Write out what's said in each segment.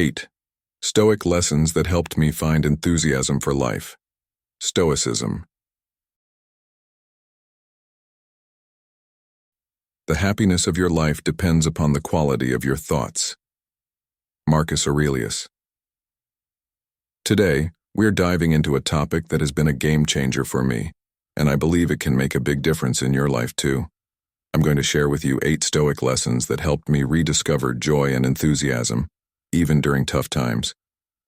8. Stoic lessons that helped me find enthusiasm for life. Stoicism. The happiness of your life depends upon the quality of your thoughts. Marcus Aurelius. Today, we're diving into a topic that has been a game changer for me, and I believe it can make a big difference in your life too. I'm going to share with you 8 Stoic lessons that helped me rediscover joy and enthusiasm, even during tough times.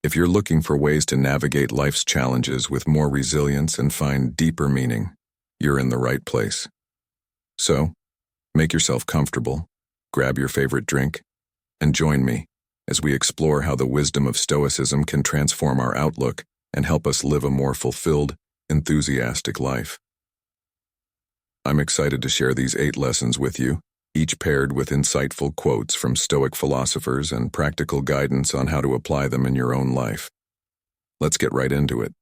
If you're looking for ways to navigate life's challenges with more resilience and find deeper meaning, you're in the right place. So, make yourself comfortable, grab your favorite drink, and join me as we explore how the wisdom of Stoicism can transform our outlook and help us live a more fulfilled, enthusiastic life. I'm excited to share these 8 lessons with you, each paired with insightful quotes from Stoic philosophers and practical guidance on how to apply them in your own life. Let's get right into it.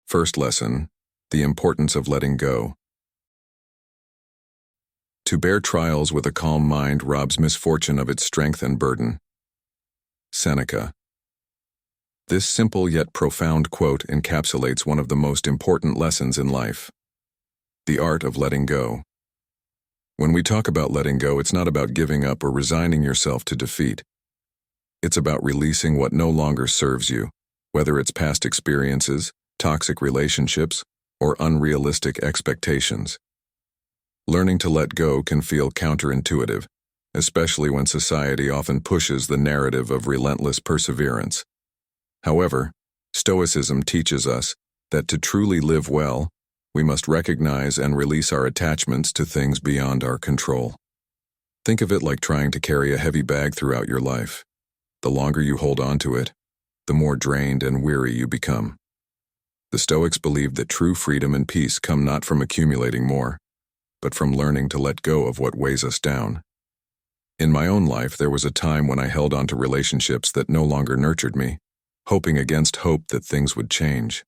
First lesson, the importance of letting go. To bear trials with a calm mind robs misfortune of its strength and burden. Seneca. This simple yet profound quote encapsulates one of the most important lessons in life: the art of letting go. When we talk about letting go, it's not about giving up or resigning yourself to defeat. It's about releasing what no longer serves you, whether it's past experiences, toxic relationships, or unrealistic expectations. Learning to let go can feel counterintuitive, especially when society often pushes the narrative of relentless perseverance. However, Stoicism teaches us that to truly live well, we must recognize and release our attachments to things beyond our control. Think of it like trying to carry a heavy bag throughout your life. The longer you hold on to it, the more drained and weary you become. The Stoics believed that true freedom and peace come not from accumulating more, but from learning to let go of what weighs us down. In my own life, there was a time when I held on to relationships that no longer nurtured me, hoping against hope that things would change.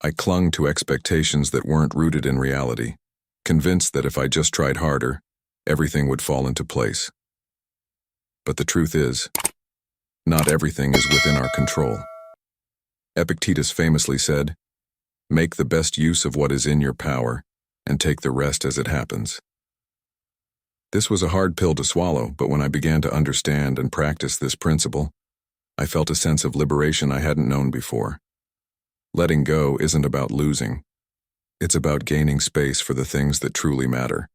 I clung to expectations that weren't rooted in reality, convinced that if I just tried harder, everything would fall into place. But the truth is, not everything is within our control. Epictetus famously said, "Make the best use of what is in your power, and take the rest as it happens." This was a hard pill to swallow, but when I began to understand and practice this principle, I felt a sense of liberation I hadn't known before. Letting go isn't about losing. It's about gaining space for the things that truly matter.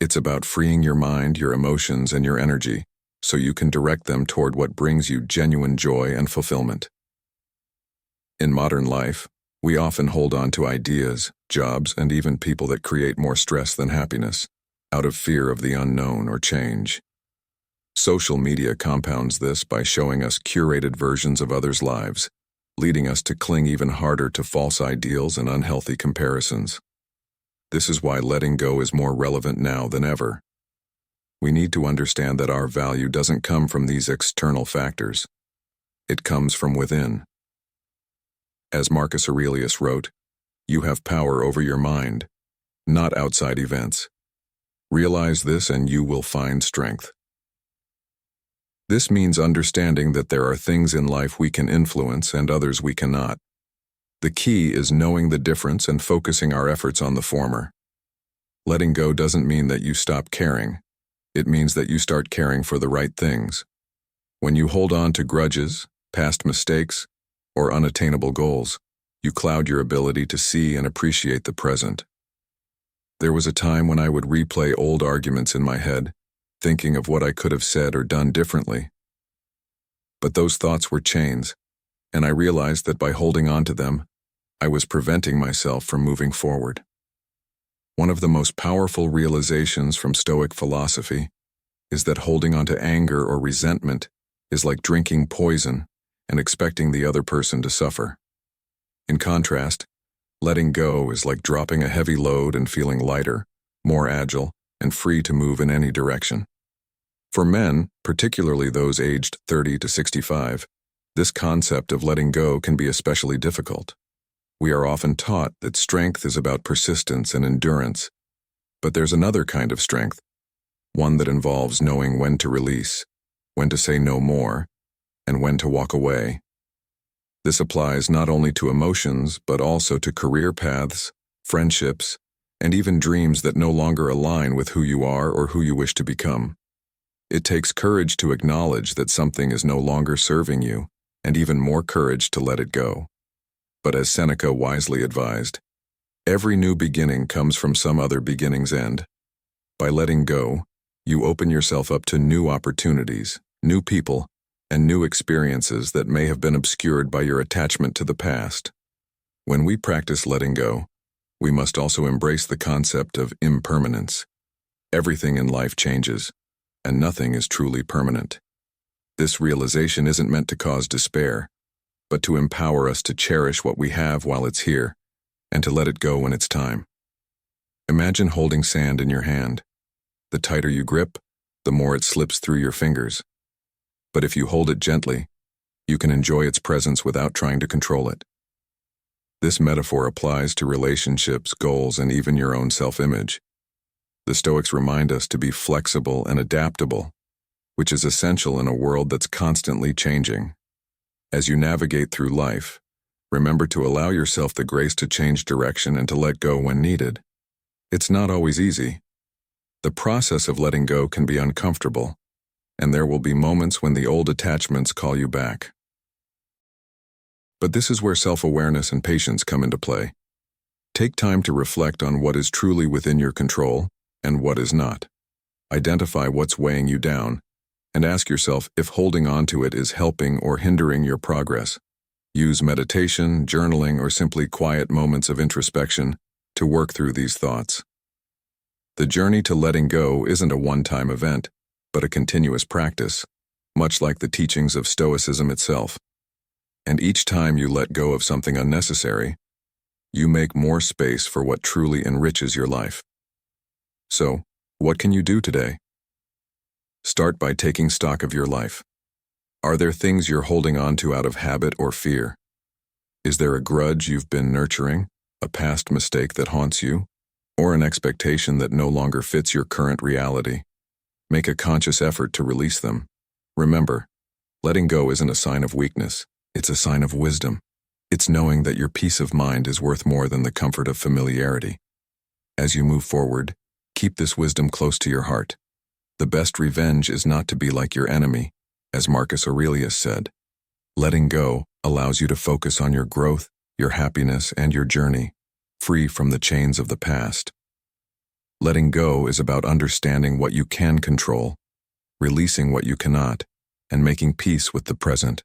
It's about freeing your mind, your emotions, and your energy so you can direct them toward what brings you genuine joy and fulfillment. In modern life, we often hold on to ideas, jobs, and even people that create more stress than happiness, out of fear of the unknown or change. Social media compounds this by showing us curated versions of others' lives, leading us to cling even harder to false ideals and unhealthy comparisons. This is why letting go is more relevant now than ever. We need to understand that our value doesn't come from these external factors. It comes from within. As Marcus Aurelius wrote, "You have power over your mind, not outside events. Realize this and you will find strength." This means understanding that there are things in life we can influence and others we cannot. The key is knowing the difference and focusing our efforts on the former. Letting go doesn't mean that you stop caring. It means that you start caring for the right things. When you hold on to grudges, past mistakes, or unattainable goals, you cloud your ability to see and appreciate the present. There was a time when I would replay old arguments in my head, thinking of what I could have said or done differently. But those thoughts were chains, and I realized that by holding on to them, I was preventing myself from moving forward. One of the most powerful realizations from Stoic philosophy is that holding on to anger or resentment is like drinking poison and expecting the other person to suffer. In contrast, letting go is like dropping a heavy load and feeling lighter, more agile, and free to move in any direction. For men, particularly those aged 30 to 65, this concept of letting go can be especially difficult. We are often taught that strength is about persistence and endurance, but there's another kind of strength, one that involves knowing when to release, when to say no more, and when to walk away. This applies not only to emotions, but also to career paths, friendships, and even dreams that no longer align with who you are or who you wish to become. It takes courage to acknowledge that something is no longer serving you, and even more courage to let it go. But as Seneca wisely advised, every new beginning comes from some other beginning's end. By letting go, you open yourself up to new opportunities, new people, and new experiences that may have been obscured by your attachment to the past. When we practice letting go, we must also embrace the concept of impermanence. Everything in life changes, and nothing is truly permanent. This realization isn't meant to cause despair, but to empower us to cherish what we have while it's here, and to let it go when it's time. Imagine holding sand in your hand. The tighter you grip, the more it slips through your fingers. But if you hold it gently, you can enjoy its presence without trying to control it. This metaphor applies to relationships, goals, and even your own self-image. The Stoics remind us to be flexible and adaptable, which is essential in a world that's constantly changing. As you navigate through life, remember to allow yourself the grace to change direction and to let go when needed. It's not always easy. The process of letting go can be uncomfortable, and there will be moments when the old attachments call you back. But this is where self-awareness and patience come into play. Take time to reflect on what is truly within your control and what is not. Identify what's weighing you down, and ask yourself if holding on to it is helping or hindering your progress. Use meditation, journaling, or simply quiet moments of introspection to work through these thoughts. The journey to letting go isn't a one-time event, but a continuous practice, much like the teachings of Stoicism itself. And each time you let go of something unnecessary, you make more space for what truly enriches your life. So, what can you do today? Start by taking stock of your life. Are there things you're holding on to out of habit or fear? Is there a grudge you've been nurturing, a past mistake that haunts you, or an expectation that no longer fits your current reality? Make a conscious effort to release them. Remember, letting go isn't a sign of weakness, it's a sign of wisdom. It's knowing that your peace of mind is worth more than the comfort of familiarity. As you move forward, keep this wisdom close to your heart. The best revenge is not to be like your enemy, as Marcus Aurelius said. Letting go allows you to focus on your growth, your happiness, and your journey, free from the chains of the past. Letting go is about understanding what you can control, releasing what you cannot, and making peace with the present.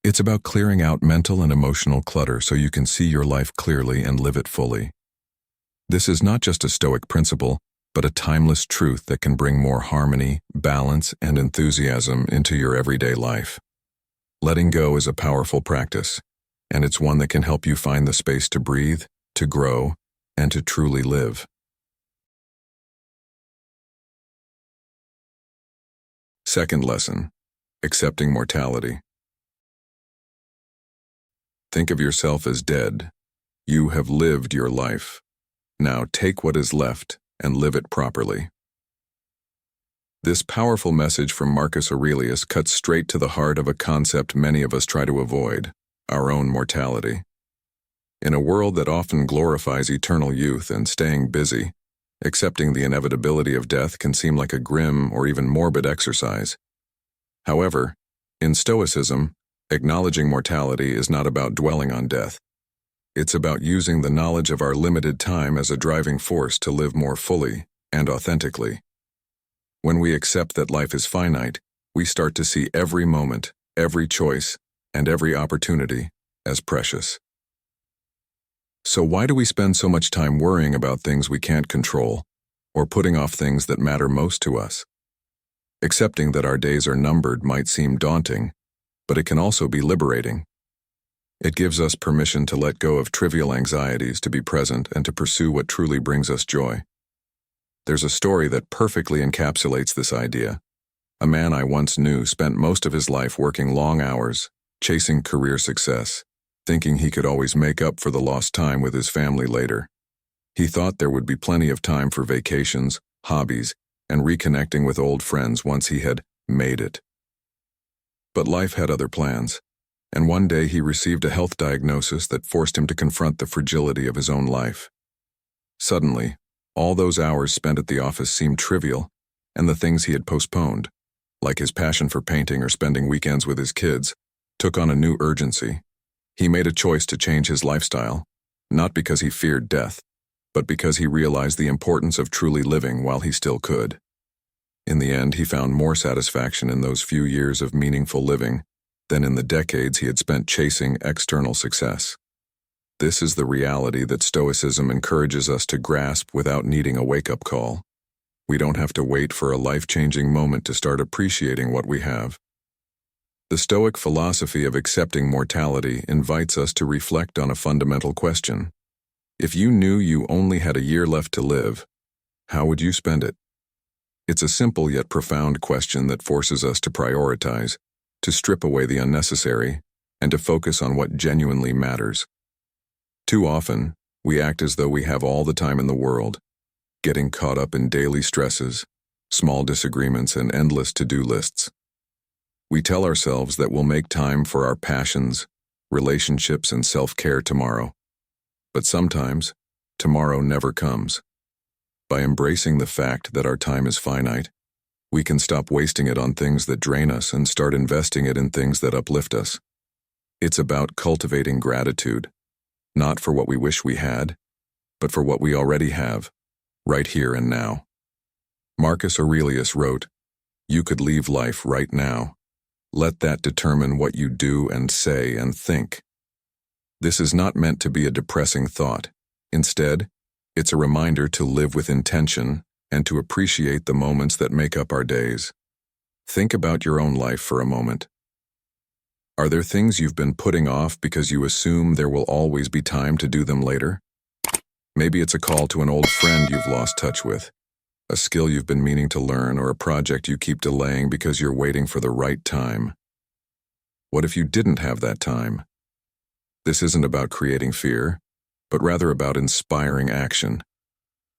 It's about clearing out mental and emotional clutter so you can see your life clearly and live it fully. This is not just a Stoic principle, but a timeless truth that can bring more harmony, balance, and enthusiasm into your everyday life. Letting go is a powerful practice, and it's one that can help you find the space to breathe, to grow, and to truly live. Second lesson, accepting mortality. Think of yourself as dead. You have lived your life. Now take what is left and live it properly. This powerful message from Marcus Aurelius cuts straight to the heart of a concept many of us try to avoid, our own mortality. In a world that often glorifies eternal youth and staying busy, accepting the inevitability of death can seem like a grim or even morbid exercise. However, in Stoicism, acknowledging mortality is not about dwelling on death. It's about using the knowledge of our limited time as a driving force to live more fully and authentically. When we accept that life is finite, we start to see every moment, every choice, and every opportunity as precious. So why do we spend so much time worrying about things we can't control, or putting off things that matter most to us? Accepting that our days are numbered might seem daunting, but it can also be liberating. It gives us permission to let go of trivial anxieties, to be present, and to pursue what truly brings us joy. There's a story that perfectly encapsulates this idea. A man I once knew spent most of his life working long hours, chasing career success, thinking he could always make up for the lost time with his family later. He thought there would be plenty of time for vacations, hobbies, and reconnecting with old friends once he had made it. But life had other plans, and one day he received a health diagnosis that forced him to confront the fragility of his own life. Suddenly, all those hours spent at the office seemed trivial, and the things he had postponed, like his passion for painting or spending weekends with his kids, took on a new urgency. He made a choice to change his lifestyle, not because he feared death, but because he realized the importance of truly living while he still could. In the end, he found more satisfaction in those few years of meaningful living than in the decades he had spent chasing external success. This is the reality that Stoicism encourages us to grasp without needing a wake-up call. We don't have to wait for a life-changing moment to start appreciating what we have. The Stoic philosophy of accepting mortality invites us to reflect on a fundamental question. If you knew you only had a year left to live, how would you spend it? It's a simple yet profound question that forces us to prioritize, to strip away the unnecessary, and to focus on what genuinely matters. Too often, we act as though we have all the time in the world, getting caught up in daily stresses, small disagreements, and endless to-do lists. We tell ourselves that we'll make time for our passions, relationships, and self-care tomorrow. But sometimes, tomorrow never comes. By embracing the fact that our time is finite, we can stop wasting it on things that drain us and start investing it in things that uplift us. It's about cultivating gratitude, not for what we wish we had, but for what we already have, right here and now. Marcus Aurelius wrote, "You could leave life right now. Let that determine what you do and say and think." This is not meant to be a depressing thought. Instead, it's a reminder to live with intention and to appreciate the moments that make up our days. Think about your own life for a moment. Are there things you've been putting off because you assume there will always be time to do them later? Maybe it's a call to an old friend you've lost touch with, a skill you've been meaning to learn, or a project you keep delaying because you're waiting for the right time. What if you didn't have that time? This isn't about creating fear, but rather about inspiring action.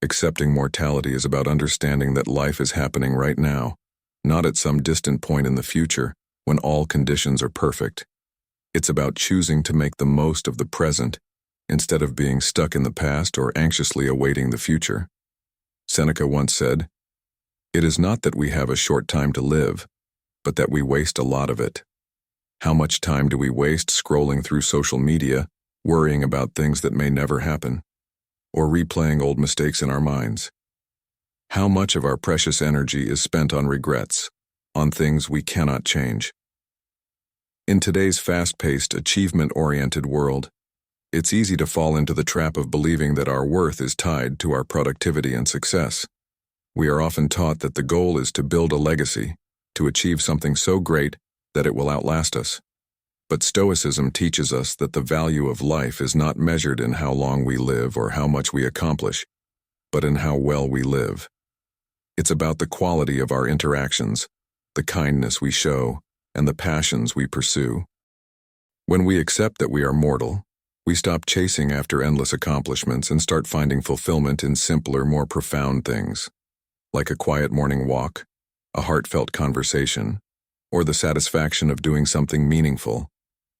Accepting mortality is about understanding that life is happening right now, not at some distant point in the future when all conditions are perfect. It's about choosing to make the most of the present instead of being stuck in the past or anxiously awaiting the future. Seneca once said, "It is not that we have a short time to live, but that we waste a lot of it." How much time do we waste scrolling through social media, worrying about things that may never happen, or replaying old mistakes in our minds? How much of our precious energy is spent on regrets, on things we cannot change? In today's fast-paced, achievement-oriented world, it's easy to fall into the trap of believing that our worth is tied to our productivity and success. We are often taught that the goal is to build a legacy, to achieve something so great that it will outlast us. But Stoicism teaches us that the value of life is not measured in how long we live or how much we accomplish, but in how well we live. It's about the quality of our interactions, the kindness we show, and the passions we pursue. When we accept that we are mortal, we stop chasing after endless accomplishments and start finding fulfillment in simpler, more profound things, like a quiet morning walk, a heartfelt conversation, or the satisfaction of doing something meaningful,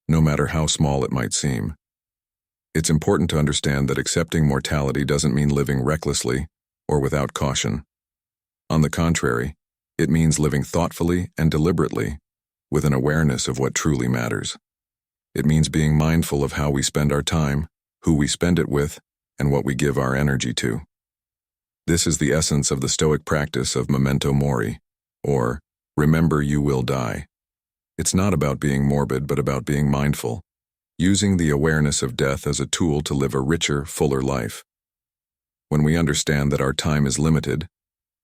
no matter how small it might seem. It's important to understand that accepting mortality doesn't mean living recklessly or without caution. On the contrary, it means living thoughtfully and deliberately, with an awareness of what truly matters. It means being mindful of how we spend our time, who we spend it with, and what we give our energy to. This is the essence of the Stoic practice of memento mori, or remember you will die. It's not about being morbid, but about being mindful, using the awareness of death as a tool to live a richer, fuller life. When we understand that our time is limited,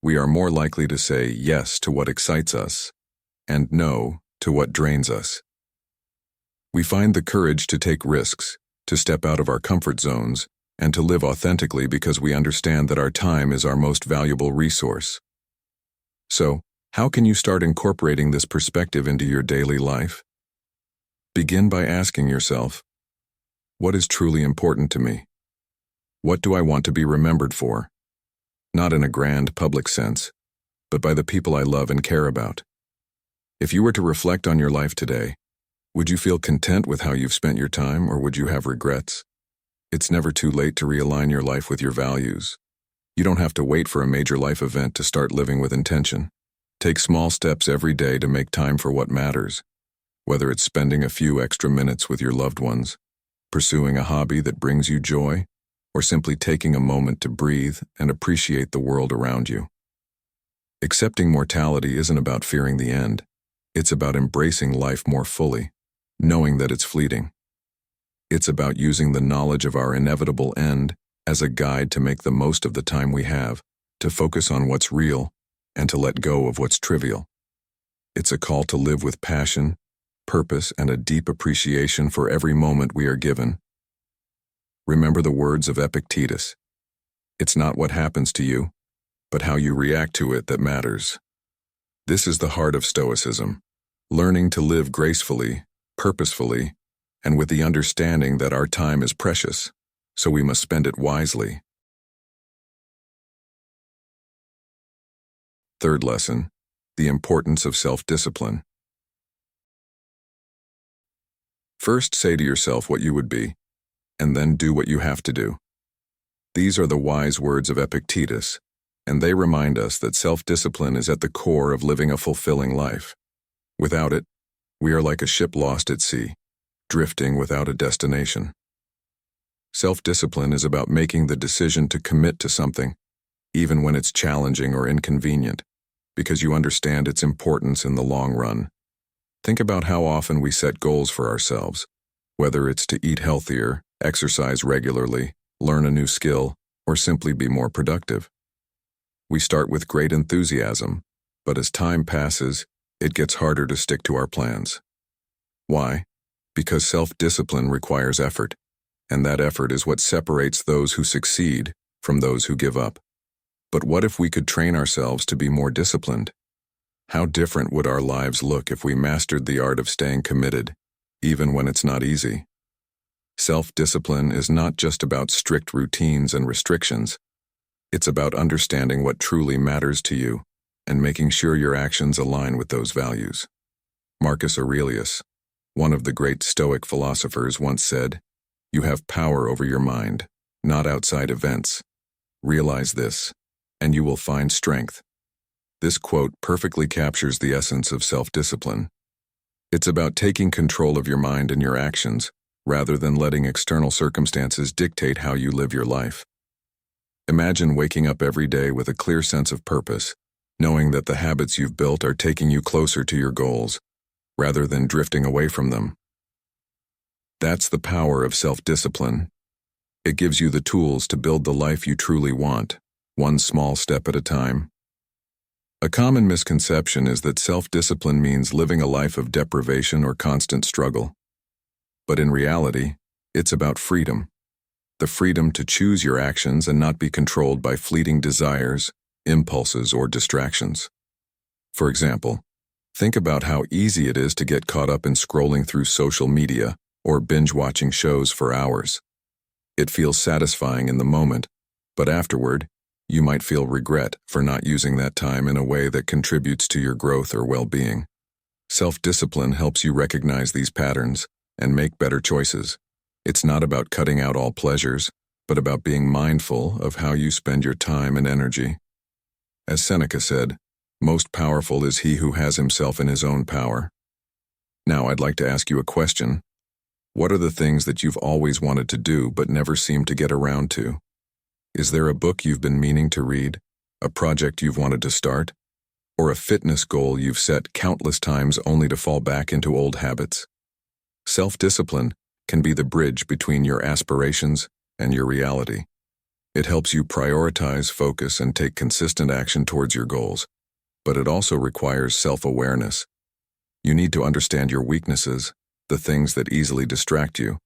we are more likely to say yes to what excites us and no to what drains us. We find the courage to take risks, to step out of our comfort zones, and to live authentically because we understand that our time is our most valuable resource. So, how can you start incorporating this perspective into your daily life? Begin by asking yourself, what is truly important to me? What do I want to be remembered for? Not in a grand public sense, but by the people I love and care about. If you were to reflect on your life today, would you feel content with how you've spent your time, or would you have regrets? It's never too late to realign your life with your values. You don't have to wait for a major life event to start living with intention. Take small steps every day to make time for what matters, whether it's spending a few extra minutes with your loved ones, pursuing a hobby that brings you joy, or simply taking a moment to breathe and appreciate the world around you. Accepting mortality isn't about fearing the end. It's about embracing life more fully, knowing that it's fleeting. It's about using the knowledge of our inevitable end as a guide to make the most of the time we have, to focus on what's real, and to let go of what's trivial. It's a call to live with passion, purpose, and a deep appreciation for every moment we are given. Remember the words of Epictetus. It's not what happens to you, but how you react to it that matters. This is the heart of Stoicism, learning to live gracefully, purposefully, and with the understanding that our time is precious, so we must spend it wisely. Third lesson, the importance of self-discipline. First, say to yourself what you would be, and then do what you have to do. These are the wise words of Epictetus, and they remind us that self-discipline is at the core of living a fulfilling life. Without it, we are like a ship lost at sea, drifting without a destination. Self-discipline is about making the decision to commit to something, even when it's challenging or inconvenient, because you understand its importance in the long run. Think about how often we set goals for ourselves, whether it's to eat healthier, exercise regularly, learn a new skill, or simply be more productive. We start with great enthusiasm, but as time passes, it gets harder to stick to our plans. Why? Because self-discipline requires effort, and that effort is what separates those who succeed from those who give up. But what if we could train ourselves to be more disciplined? How different would our lives look if we mastered the art of staying committed, even when it's not easy? Self-discipline is not just about strict routines and restrictions. It's about understanding what truly matters to you and making sure your actions align with those values. Marcus Aurelius, one of the great Stoic philosophers, once said, "You have power over your mind, not outside events. Realize this, and you will find strength." This quote perfectly captures the essence of self-discipline. It's about taking control of your mind and your actions, rather than letting external circumstances dictate how you live your life. Imagine waking up every day with a clear sense of purpose, knowing that the habits you've built are taking you closer to your goals, rather than drifting away from them. That's the power of self-discipline. It gives you the tools to build the life you truly want, one small step at a time. A common misconception is that self-discipline means living a life of deprivation or constant struggle. But in reality, it's about freedom. The freedom to choose your actions and not be controlled by fleeting desires, impulses, or distractions. For example, think about how easy it is to get caught up in scrolling through social media or binge-watching shows for hours. It feels satisfying in the moment, but afterward, you might feel regret for not using that time in a way that contributes to your growth or well-being. Self-discipline helps you recognize these patterns and make better choices. It's not about cutting out all pleasures, but about being mindful of how you spend your time and energy. As Seneca said, "Most powerful is he who has himself in his own power." Now I'd like to ask you a question. What are the things that you've always wanted to do but never seemed to get around to? Is there a book you've been meaning to read, a project you've wanted to start, or a fitness goal you've set countless times only to fall back into old habits? Self-discipline can be the bridge between your aspirations and your reality. It helps you prioritize, focus, and take consistent action towards your goals, but it also requires self-awareness. You need to understand your weaknesses, the things that easily distract you,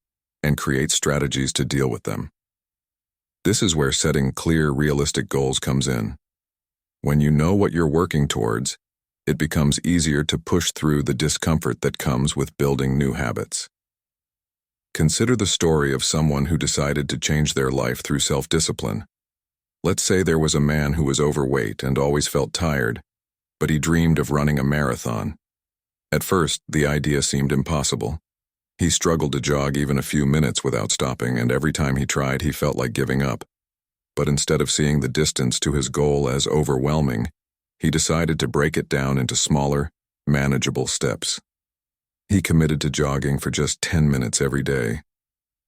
and create strategies to deal with them. This is where setting clear, realistic goals comes in. When you know what you're working towards, it becomes easier to push through the discomfort that comes with building new habits. Consider the story of someone who decided to change their life through self-discipline. Let's say there was a man who was overweight and always felt tired, but he dreamed of running a marathon. At first, the idea seemed impossible. He struggled to jog even a few minutes without stopping, and every time he tried, he felt like giving up. But instead of seeing the distance to his goal as overwhelming, he decided to break it down into smaller, manageable steps. He committed to jogging for just 10 minutes every day.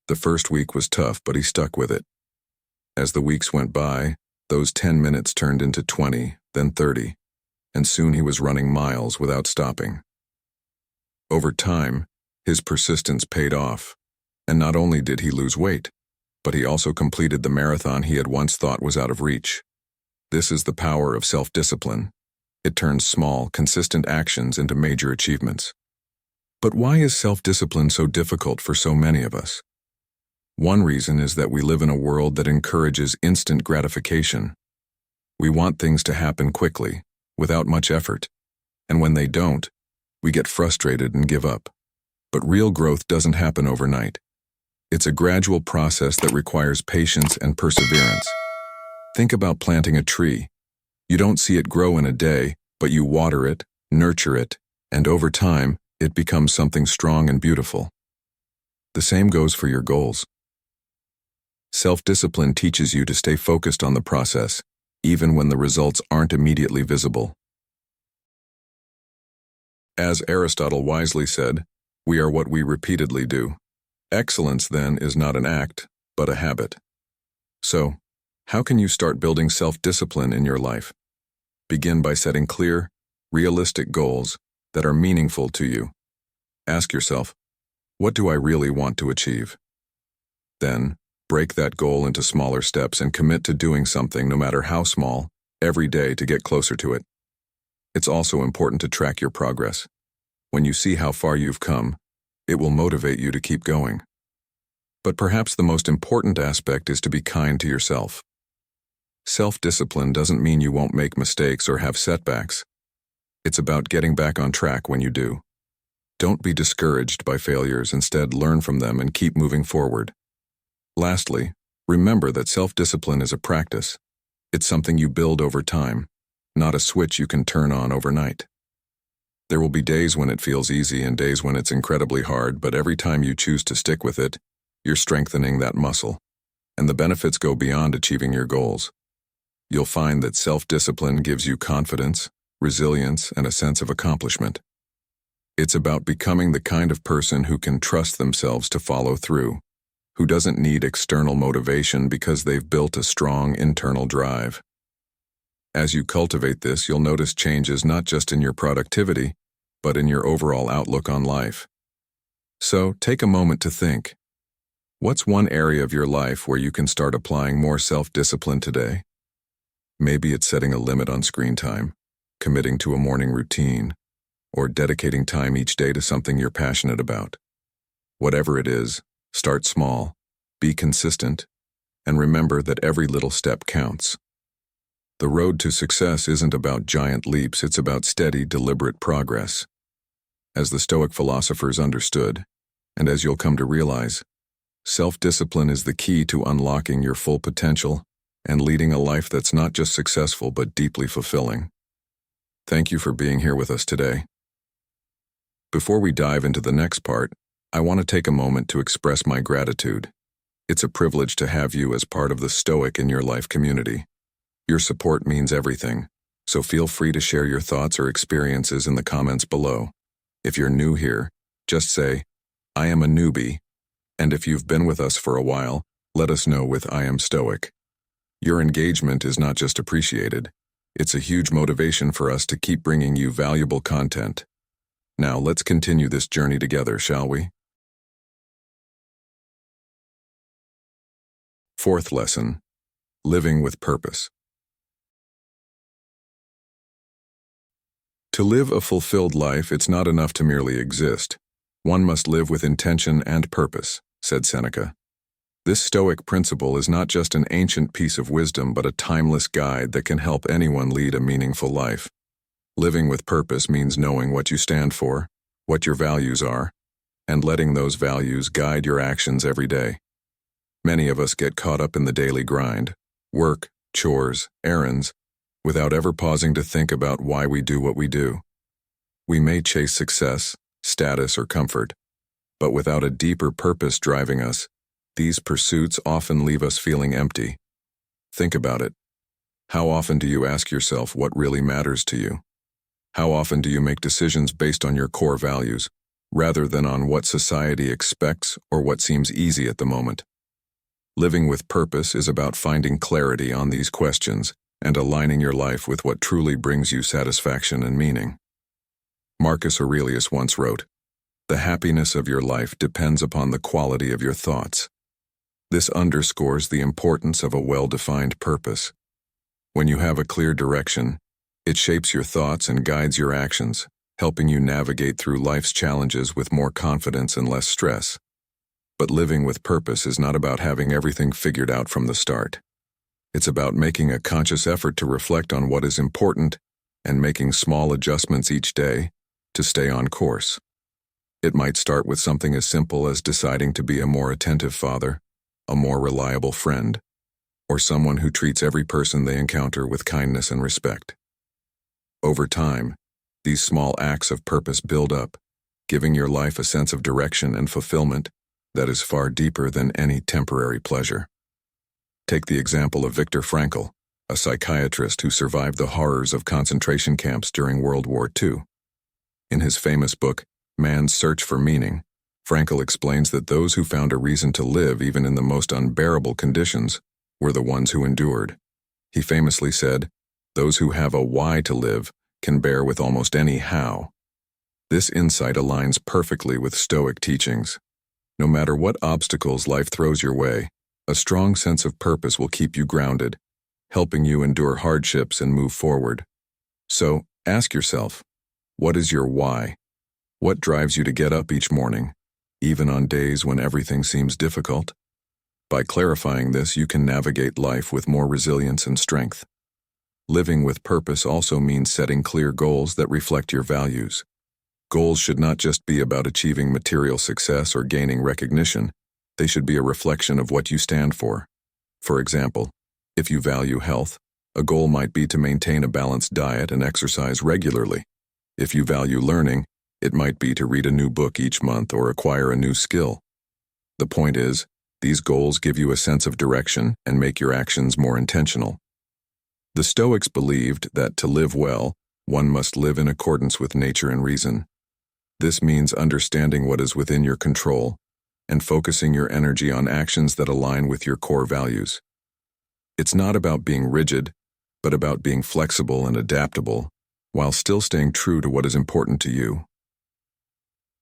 The first week was tough, but he stuck with it. As the weeks went by, those 10 minutes turned into 20, then 30, and soon he was running miles without stopping. Over time, his persistence paid off, and not only did he lose weight, but he also completed the marathon he had once thought was out of reach. This is the power of self-discipline. It turns small, consistent actions into major achievements. But why is self-discipline so difficult for so many of us? One reason is that we live in a world that encourages instant gratification. We want things to happen quickly, without much effort, and when they don't, we get frustrated and give up. But real growth doesn't happen overnight. It's a gradual process that requires patience and perseverance. Think about planting a tree. You don't see it grow in a day, but you water it, nurture it, and over time, it becomes something strong and beautiful. The same goes for your goals. Self-discipline teaches you to stay focused on the process, even when the results aren't immediately visible. As Aristotle wisely said, we are what we repeatedly do. Excellence, then, is not an act, but a habit. So, how can you start building self-discipline in your life? Begin by setting clear, realistic goals that are meaningful to you. Ask yourself, what do I really want to achieve? Then, break that goal into smaller steps and commit to doing something, no matter how small, every day to get closer to it. It's also important to track your progress. When you see how far you've come, it will motivate you to keep going. But perhaps the most important aspect is to be kind to yourself. Self-discipline doesn't mean you won't make mistakes or have setbacks. It's about getting back on track when you do. Don't be discouraged by failures. Instead, learn from them and keep moving forward. Lastly, remember that self-discipline is a practice. It's something you build over time, not a switch you can turn on overnight. There will be days when it feels easy and days when it's incredibly hard, but every time you choose to stick with it, you're strengthening that muscle, and the benefits go beyond achieving your goals. You'll find that self-discipline gives you confidence, resilience, and a sense of accomplishment. It's about becoming the kind of person who can trust themselves to follow through, who doesn't need external motivation because they've built a strong internal drive. As you cultivate this, you'll notice changes not just in your productivity, but in your overall outlook on life. So, take a moment to think. What's one area of your life where you can start applying more self-discipline today? Maybe it's setting a limit on screen time, committing to a morning routine, or dedicating time each day to something you're passionate about. Whatever it is, start small, be consistent, and remember that every little step counts. The road to success isn't about giant leaps, it's about steady, deliberate progress. As the Stoic philosophers understood, and as you'll come to realize, self-discipline is the key to unlocking your full potential and leading a life that's not just successful but deeply fulfilling. Thank you for being here with us today. Before we dive into the next part, I want to take a moment to express my gratitude. It's a privilege to have you as part of the Stoic in Your Life community. Your support means everything, so feel free to share your thoughts or experiences in the comments below. If you're new here, just say, "I am a newbie," and if you've been with us for a while, let us know with "I am Stoic." Your engagement is not just appreciated, it's a huge motivation for us to keep bringing you valuable content. Now let's continue this journey together, shall we? Fourth lesson, living with purpose. To live a fulfilled life, it's not enough to merely exist. One must live with intention and purpose, said Seneca. This Stoic principle is not just an ancient piece of wisdom, but a timeless guide that can help anyone lead a meaningful life. Living with purpose means knowing what you stand for, what your values are, and letting those values guide your actions every day. Many of us get caught up in the daily grind, work, chores, errands, without ever pausing to think about why we do what we do. We may chase success, status, or comfort, but without a deeper purpose driving us, these pursuits often leave us feeling empty. Think about it. How often do you ask yourself what really matters to you? How often do you make decisions based on your core values, rather than on what society expects or what seems easy at the moment? Living with purpose is about finding clarity on these questions and aligning your life with what truly brings you satisfaction and meaning. Marcus Aurelius once wrote, "The happiness of your life depends upon the quality of your thoughts." This underscores the importance of a well-defined purpose. When you have a clear direction, it shapes your thoughts and guides your actions, helping you navigate through life's challenges with more confidence and less stress. But living with purpose is not about having everything figured out from the start. It's about making a conscious effort to reflect on what is important and making small adjustments each day to stay on course. It might start with something as simple as deciding to be a more attentive father, a more reliable friend, or someone who treats every person they encounter with kindness and respect. Over time, these small acts of purpose build up, giving your life a sense of direction and fulfillment that is far deeper than any temporary pleasure. Take the example of Viktor Frankl, a psychiatrist who survived the horrors of concentration camps during World War II. In his famous book, Man's Search for Meaning, Frankl explains that those who found a reason to live even in the most unbearable conditions were the ones who endured. He famously said, "Those who have a why to live can bear with almost any how." This insight aligns perfectly with Stoic teachings. No matter what obstacles life throws your way, a strong sense of purpose will keep you grounded, helping you endure hardships and move forward. So, ask yourself, what is your why? What drives you to get up each morning, even on days when everything seems difficult? By clarifying this, you can navigate life with more resilience and strength. Living with purpose also means setting clear goals that reflect your values. Goals should not just be about achieving material success or gaining recognition. They should be a reflection of what you stand for. For example, if you value health, a goal might be to maintain a balanced diet and exercise regularly. If you value learning, it might be to read a new book each month or acquire a new skill. The point is, these goals give you a sense of direction and make your actions more intentional. The Stoics believed that to live well, one must live in accordance with nature and reason. This means understanding what is within your control and focusing your energy on actions that align with your core values. It's not about being rigid, but about being flexible and adaptable, while still staying true to what is important to you.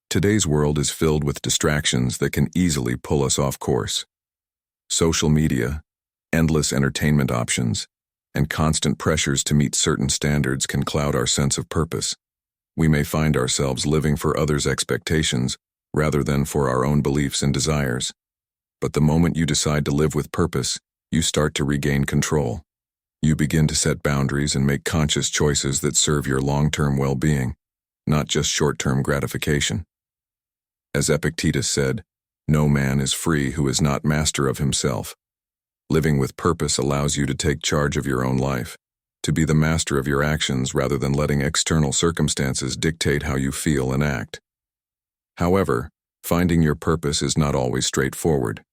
Today's world is filled with distractions that can easily pull us off course. Social media, endless entertainment options, and constant pressures to meet certain standards can cloud our sense of purpose. We may find ourselves living for others' expectations rather than for our own beliefs and desires. But the moment you decide to live with purpose, you start to regain control. You begin to set boundaries and make conscious choices that serve your long-term well-being, not just short-term gratification. As Epictetus said, "No man is free who is not master of himself." Living with purpose allows you to take charge of your own life, to be the master of your actions rather than letting external circumstances dictate how you feel and act. However, finding your purpose is not always straightforward.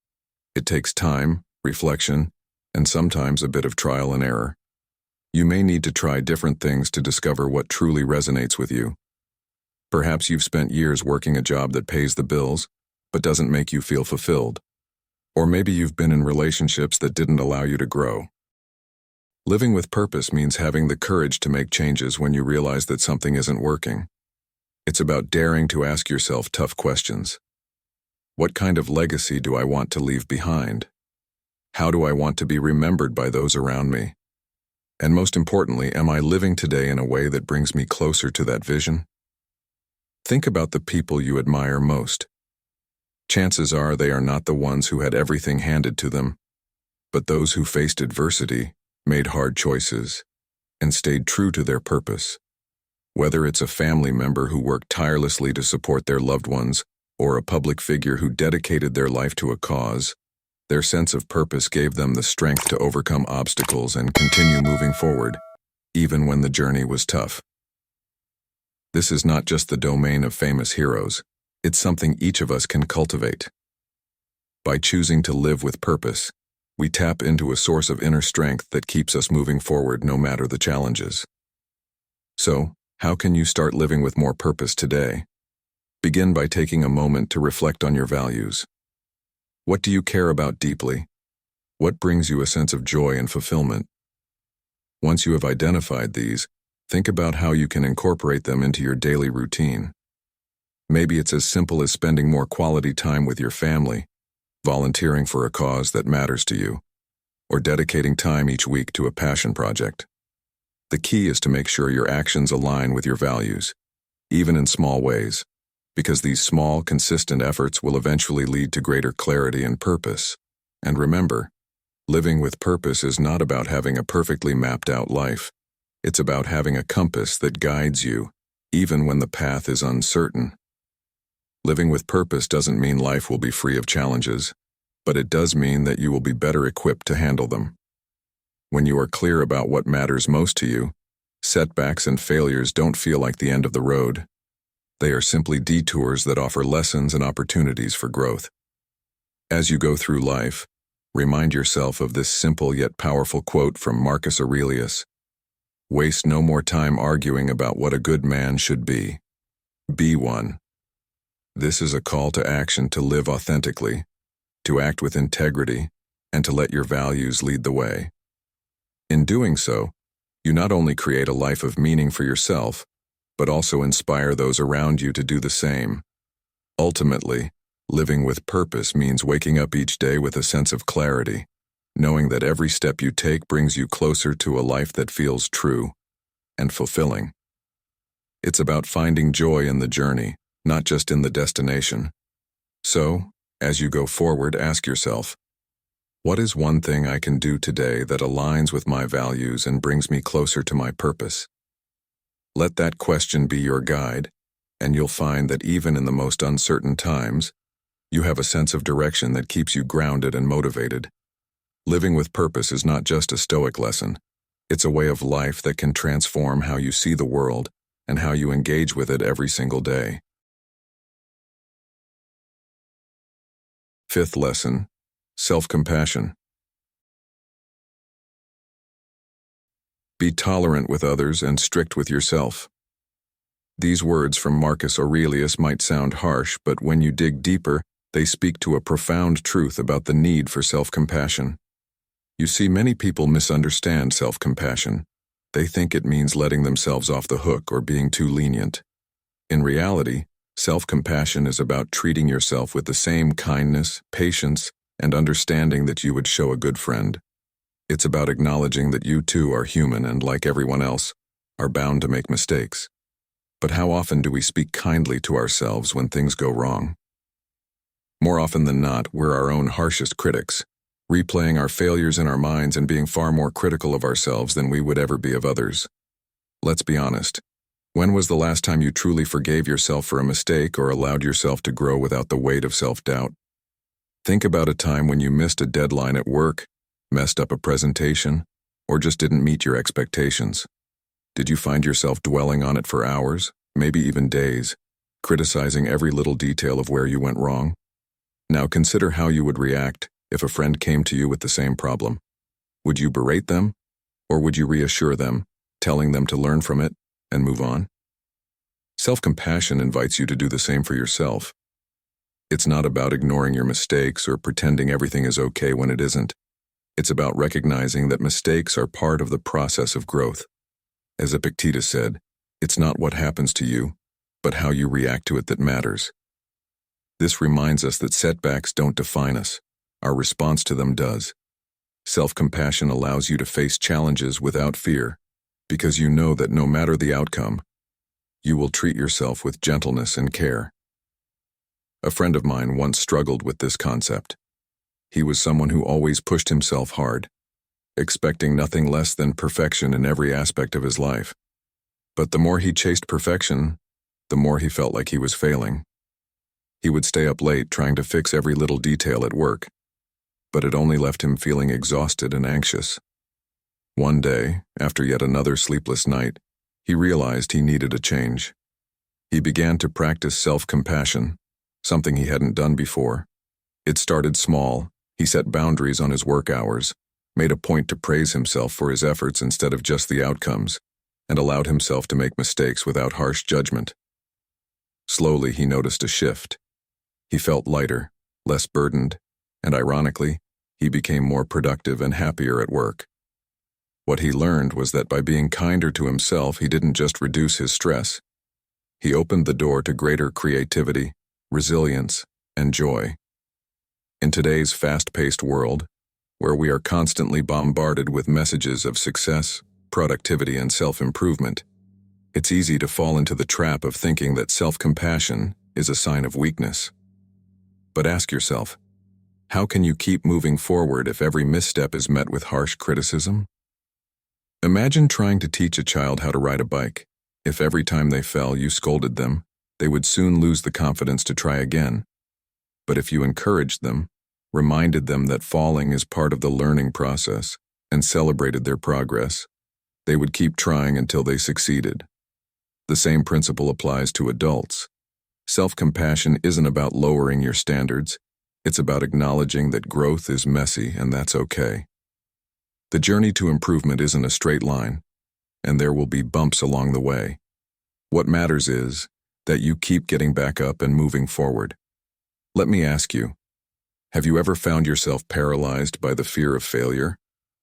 It takes time, reflection, and sometimes a bit of trial and error. You may need to try different things to discover what truly resonates with you. Perhaps you've spent years working a job that pays the bills, but doesn't make you feel fulfilled. Or maybe you've been in relationships that didn't allow you to grow. Living with purpose means having the courage to make changes when you realize that something isn't working. It's about daring to ask yourself tough questions. What kind of legacy do I want to leave behind? How do I want to be remembered by those around me? And most importantly, am I living today in a way that brings me closer to that vision? Think about the people you admire most. Chances are they are not the ones who had everything handed to them, but those who faced adversity, made hard choices, and stayed true to their purpose. Whether it's a family member who worked tirelessly to support their loved ones, or a public figure who dedicated their life to a cause, their sense of purpose gave them the strength to overcome obstacles and continue moving forward. even when the journey was tough. This is not just the domain of famous heroes, it's something each of us can cultivate. By choosing to live with purpose, we tap into a source of inner strength that keeps us moving forward no matter the challenges. So, how can you start living with more purpose today? Begin by taking a moment to reflect on your values. What do you care about deeply? What brings you a sense of joy and fulfillment? Once you have identified these, think about how you can incorporate them into your daily routine. Maybe it's as simple as spending more quality time with your family, volunteering for a cause that matters to you, or dedicating time each week to a passion project. The key is to make sure your actions align with your values, even in small ways, because these small, consistent efforts will eventually lead to greater clarity and purpose. And remember, living with purpose is not about having a perfectly mapped out life. It's about having a compass that guides you, even when the path is uncertain. Living with purpose doesn't mean life will be free of challenges, but it does mean that you will be better equipped to handle them. When you are clear about what matters most to you, setbacks and failures don't feel like the end of the road. They are simply detours that offer lessons and opportunities for growth. As you go through life, remind yourself of this simple yet powerful quote from Marcus Aurelius: "Waste no more time arguing about what a good man should be. Be one." This is a call to action to live authentically, to act with integrity, and to let your values lead the way. In doing so, you not only create a life of meaning for yourself, but also inspire those around you to do the same. Ultimately, living with purpose means waking up each day with a sense of clarity, knowing that every step you take brings you closer to a life that feels true and fulfilling. It's about finding joy in the journey, not just in the destination. So, as you go forward, ask yourself, what is one thing I can do today that aligns with my values and brings me closer to my purpose? Let that question be your guide, and you'll find that even in the most uncertain times, you have a sense of direction that keeps you grounded and motivated. Living with purpose is not just a Stoic lesson. It's a way of life that can transform how you see the world and how you engage with it every single day. Fifth lesson: self-compassion. Be tolerant with others and strict with yourself. These words from Marcus Aurelius might sound harsh, but when you dig deeper, they speak to a profound truth about the need for self-compassion. You see, many people misunderstand self-compassion. They think it means letting themselves off the hook or being too lenient. In reality, self-compassion is about treating yourself with the same kindness, patience, and understanding that you would show a good friend. It's about acknowledging that you too are human and, like everyone else, are bound to make mistakes. But how often do we speak kindly to ourselves when things go wrong? More often than not, we're our own harshest critics, replaying our failures in our minds and being far more critical of ourselves than we would ever be of others. Let's be honest. When was the last time you truly forgave yourself for a mistake or allowed yourself to grow without the weight of self-doubt? Think about a time when you missed a deadline at work, messed up a presentation, or just didn't meet your expectations. Did you find yourself dwelling on it for hours, maybe even days, criticizing every little detail of where you went wrong? Now consider how you would react if a friend came to you with the same problem. Would you berate them, or would you reassure them, telling them to learn from it and move on? Self-compassion invites you to do the same for yourself. It's not about ignoring your mistakes or pretending everything is okay when it isn't. It's about recognizing that mistakes are part of the process of growth. As Epictetus said, it's not what happens to you, but how you react to it that matters. This reminds us that setbacks don't define us. Our response to them does. Self-compassion allows you to face challenges without fear, because you know that no matter the outcome, you will treat yourself with gentleness and care. A friend of mine once struggled with this concept. He was someone who always pushed himself hard, expecting nothing less than perfection in every aspect of his life. But the more he chased perfection, the more he felt like he was failing. He would stay up late trying to fix every little detail at work, but it only left him feeling exhausted and anxious. One day, after yet another sleepless night, he realized he needed a change. He began to practice self-compassion, something he hadn't done before. It started small. He set boundaries on his work hours, made a point to praise himself for his efforts instead of just the outcomes, and allowed himself to make mistakes without harsh judgment. Slowly, he noticed a shift. He felt lighter, less burdened, and ironically, he became more productive and happier at work. What he learned was that by being kinder to himself, he didn't just reduce his stress. He opened the door to greater creativity, resilience, and joy. In today's fast-paced world, where we are constantly bombarded with messages of success, productivity, and self-improvement, it's easy to fall into the trap of thinking that self-compassion is a sign of weakness. But ask yourself, how can you keep moving forward if every misstep is met with harsh criticism? Imagine trying to teach a child how to ride a bike. If every time they fell you scolded them, they would soon lose the confidence to try again. But if you encouraged them, reminded them that falling is part of the learning process, and celebrated their progress, they would keep trying until they succeeded. The same principle applies to adults. Self-compassion isn't about lowering your standards. It's about acknowledging that growth is messy and that's okay. The journey to improvement isn't a straight line, and there will be bumps along the way. What matters is that you keep getting back up and moving forward. Let me ask you, have you ever found yourself paralyzed by the fear of failure,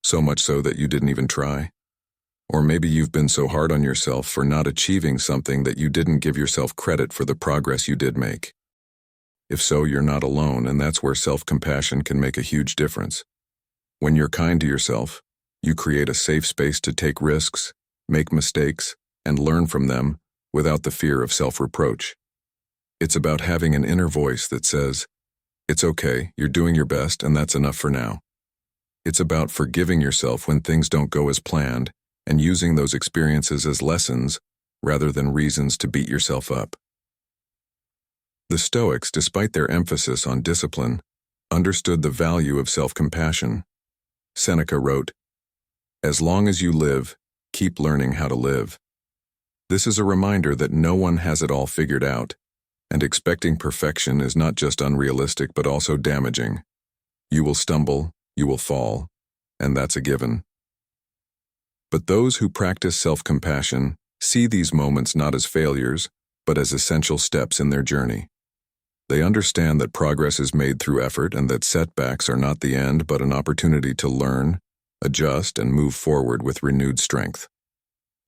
so much so that you didn't even try? Or maybe you've been so hard on yourself for not achieving something that you didn't give yourself credit for the progress you did make. If so, you're not alone, and that's where self-compassion can make a huge difference. When you're kind to yourself, you create a safe space to take risks, make mistakes, and learn from them without the fear of self-reproach. It's about having an inner voice that says, "It's okay, you're doing your best, and that's enough for now." It's about forgiving yourself when things don't go as planned and using those experiences as lessons rather than reasons to beat yourself up. The Stoics, despite their emphasis on discipline, understood the value of self-compassion. Seneca wrote, "As long as you live, keep learning how to live." This is a reminder that no one has it all figured out, and expecting perfection is not just unrealistic but also damaging. You will stumble, you will fall, and that's a given. But those who practice self-compassion see these moments not as failures, but as essential steps in their journey. They understand that progress is made through effort and that setbacks are not the end but an opportunity to learn, adjust, and move forward with renewed strength.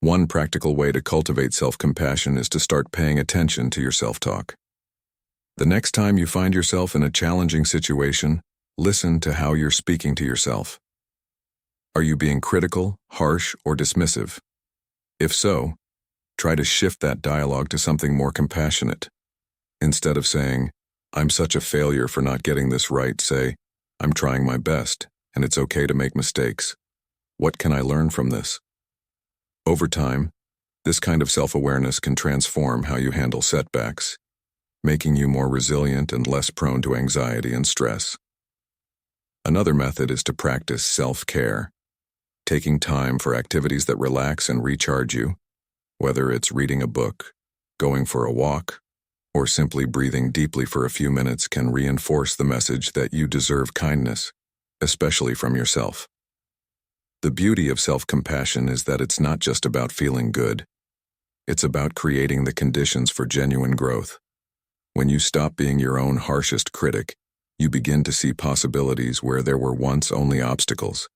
One practical way to cultivate self-compassion is to start paying attention to your self-talk. The next time you find yourself in a challenging situation, listen to how you're speaking to yourself. Are you being critical, harsh, or dismissive? If so, try to shift that dialogue to something more compassionate. Instead of saying, "I'm such a failure for not getting this right," say, "I'm trying my best, and it's okay to make mistakes. What can I learn from this?" Over time, this kind of self-awareness can transform how you handle setbacks, making you more resilient and less prone to anxiety and stress. Another method is to practice self-care, taking time for activities that relax and recharge you, whether it's reading a book, going for a walk, or simply breathing deeply for a few minutes can reinforce the message that you deserve kindness, especially from yourself. The beauty of self-compassion is that it's not just about feeling good. It's about creating the conditions for genuine growth. When you stop being your own harshest critic, you begin to see possibilities where there were once only obstacles.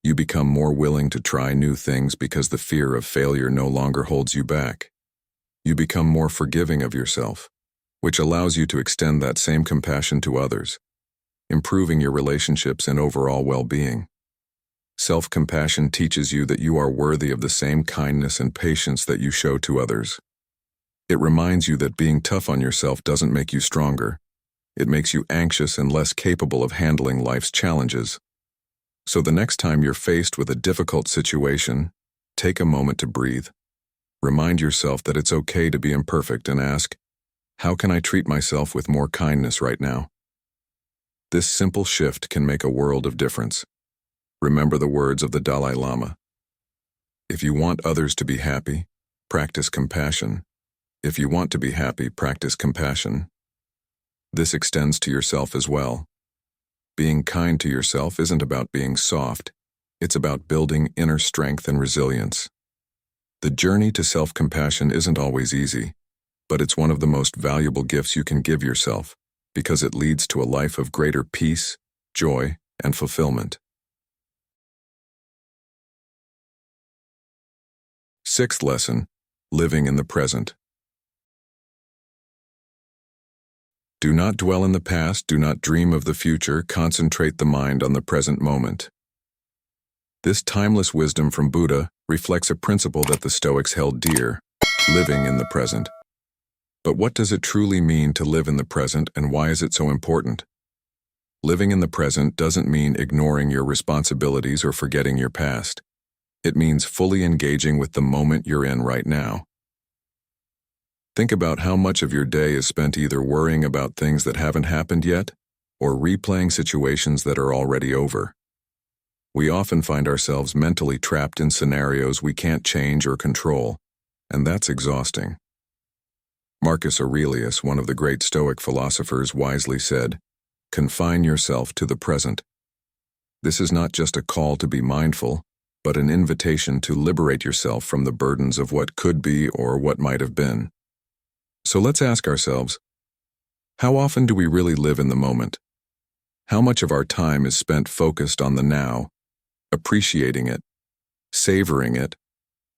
You become more willing to try new things because the fear of failure no longer holds you back. You become more forgiving of yourself, which allows you to extend that same compassion to others, improving your relationships and overall well-being. Self-compassion teaches you that you are worthy of the same kindness and patience that you show to others. It reminds you that being tough on yourself doesn't make you stronger. It makes you anxious and less capable of handling life's challenges. So the next time you're faced with a difficult situation, take a moment to breathe. Remind yourself that it's okay to be imperfect and ask, "How can I treat myself with more kindness right now?" This simple shift can make a world of difference. Remember the words of the Dalai Lama. If you want others to be happy, practice compassion. If you want to be happy, practice compassion. This extends to yourself as well. Being kind to yourself isn't about being soft. It's about building inner strength and resilience. The journey to self-compassion isn't always easy, but it's one of the most valuable gifts you can give yourself because it leads to a life of greater peace, joy, and fulfillment. Sixth lesson, living in the present. Do not dwell in the past, do not dream of the future, concentrate the mind on the present moment. This timeless wisdom from Buddha reflects a principle that the Stoics held dear, living in the present. But what does it truly mean to live in the present, and why is it so important? Living in the present doesn't mean ignoring your responsibilities or forgetting your past. It means fully engaging with the moment you're in right now. Think about how much of your day is spent either worrying about things that haven't happened yet or replaying situations that are already over. We often find ourselves mentally trapped in scenarios we can't change or control, and that's exhausting. Marcus Aurelius, one of the great Stoic philosophers, wisely said, "Confine yourself to the present." This is not just a call to be mindful, but an invitation to liberate yourself from the burdens of what could be or what might have been. So let's ask ourselves, how often do we really live in the moment? How much of our time is spent focused on the now, appreciating it, savoring it,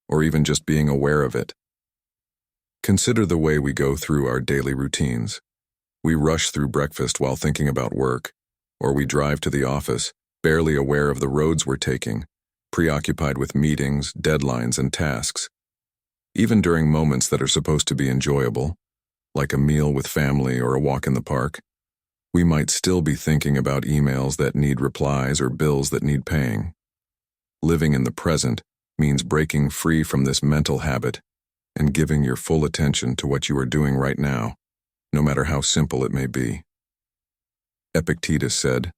or even just being aware of it? Consider the way we go through our daily routines. We rush through breakfast while thinking about work, or we drive to the office, barely aware of the roads we're taking, preoccupied with meetings, deadlines, and tasks. Even during moments that are supposed to be enjoyable, like a meal with family or a walk in the park, we might still be thinking about emails that need replies or bills that need paying. Living in the present means breaking free from this mental habit and giving your full attention to what you are doing right now, no matter how simple it may be. Epictetus said,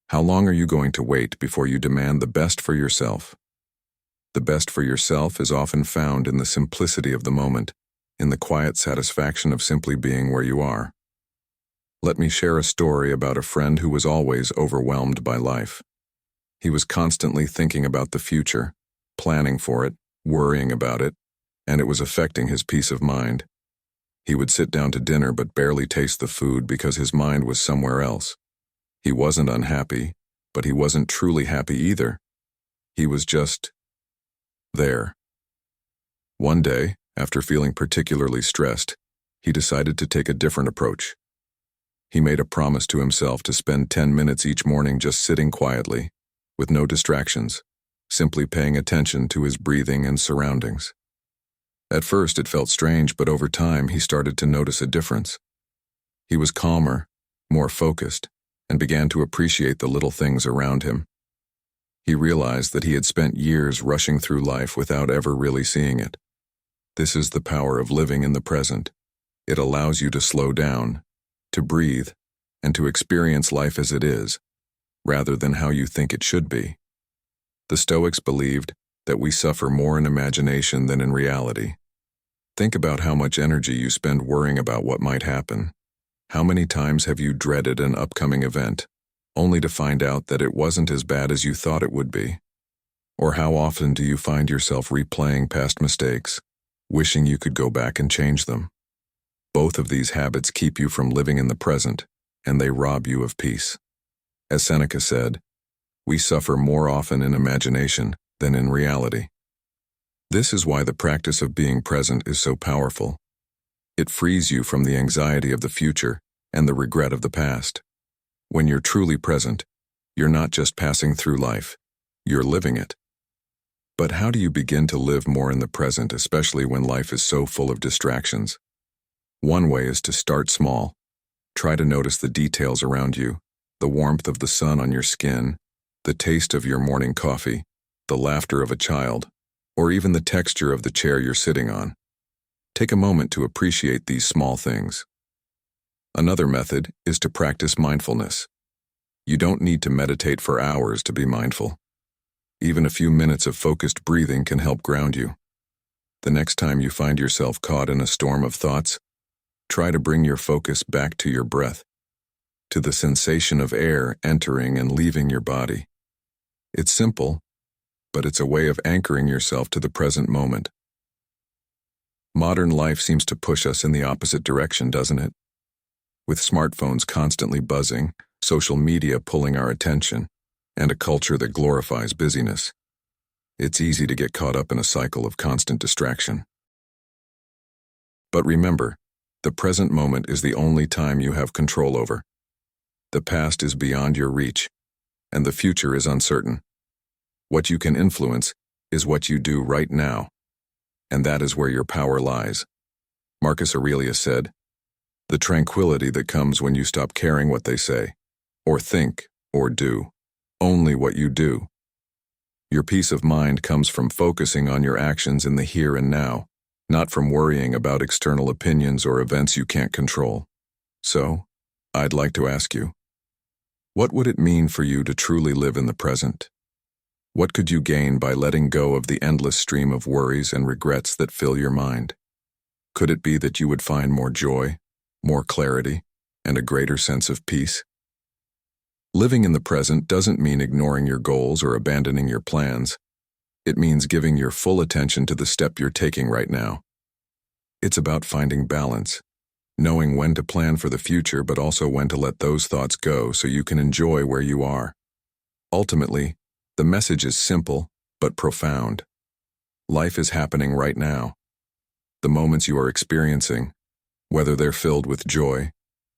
"How long are you going to wait before you demand the best for yourself?" The best for yourself is often found in the simplicity of the moment, in the quiet satisfaction of simply being where you are. Let me share a story about a friend who was always overwhelmed by life. He was constantly thinking about the future, planning for it, worrying about it, and it was affecting his peace of mind. He would sit down to dinner but barely taste the food because his mind was somewhere else. He wasn't unhappy, but he wasn't truly happy either. He was just there. One day, after feeling particularly stressed, he decided to take a different approach. He made a promise to himself to spend 10 minutes each morning just sitting quietly, with no distractions, simply paying attention to his breathing and surroundings. At first it felt strange, but over time he started to notice a difference. He was calmer, more focused, and began to appreciate the little things around him. He realized that he had spent years rushing through life without ever really seeing it. This is the power of living in the present. It allows you to slow down, to breathe, and to experience life as it is, rather than how you think it should be. The Stoics believed that we suffer more in imagination than in reality. Think about how much energy you spend worrying about what might happen. How many times have you dreaded an upcoming event, only to find out that it wasn't as bad as you thought it would be? Or how often do you find yourself replaying past mistakes, wishing you could go back and change them? Both of these habits keep you from living in the present, and they rob you of peace. As Seneca said, we suffer more often in imagination than in reality. This is why the practice of being present is so powerful. It frees you from the anxiety of the future and the regret of the past. When you're truly present, you're not just passing through life, you're living it. But how do you begin to live more in the present, especially when life is so full of distractions? One way is to start small. Try to notice the details around you, the warmth of the sun on your skin, the taste of your morning coffee, the laughter of a child, or even the texture of the chair you're sitting on. Take a moment to appreciate these small things. Another method is to practice mindfulness. You don't need to meditate for hours to be mindful. Even a few minutes of focused breathing can help ground you. The next time you find yourself caught in a storm of thoughts, try to bring your focus back to your breath, to the sensation of air entering and leaving your body. It's simple, but it's a way of anchoring yourself to the present moment. Modern life seems to push us in the opposite direction, doesn't it? With smartphones constantly buzzing, social media pulling our attention, and a culture that glorifies busyness, it's easy to get caught up in a cycle of constant distraction. But remember, the present moment is the only time you have control over. The past is beyond your reach, and the future is uncertain. What you can influence is what you do right now, and that is where your power lies. Marcus Aurelius said, "The tranquility that comes when you stop caring what they say, or think, or do, only what you do. Your peace of mind comes from focusing on your actions in the here and now, not from worrying about external opinions or events you can't control." So, I'd like to ask you, what would it mean for you to truly live in the present? What could you gain by letting go of the endless stream of worries and regrets that fill your mind? Could it be that you would find more joy, more clarity, and a greater sense of peace? Living in the present doesn't mean ignoring your goals or abandoning your plans. It means giving your full attention to the step you're taking right now. It's about finding balance, knowing when to plan for the future but also when to let those thoughts go so you can enjoy where you are. Ultimately, the message is simple but profound. Life is happening right now. The moments you are experiencing, whether they're filled with joy,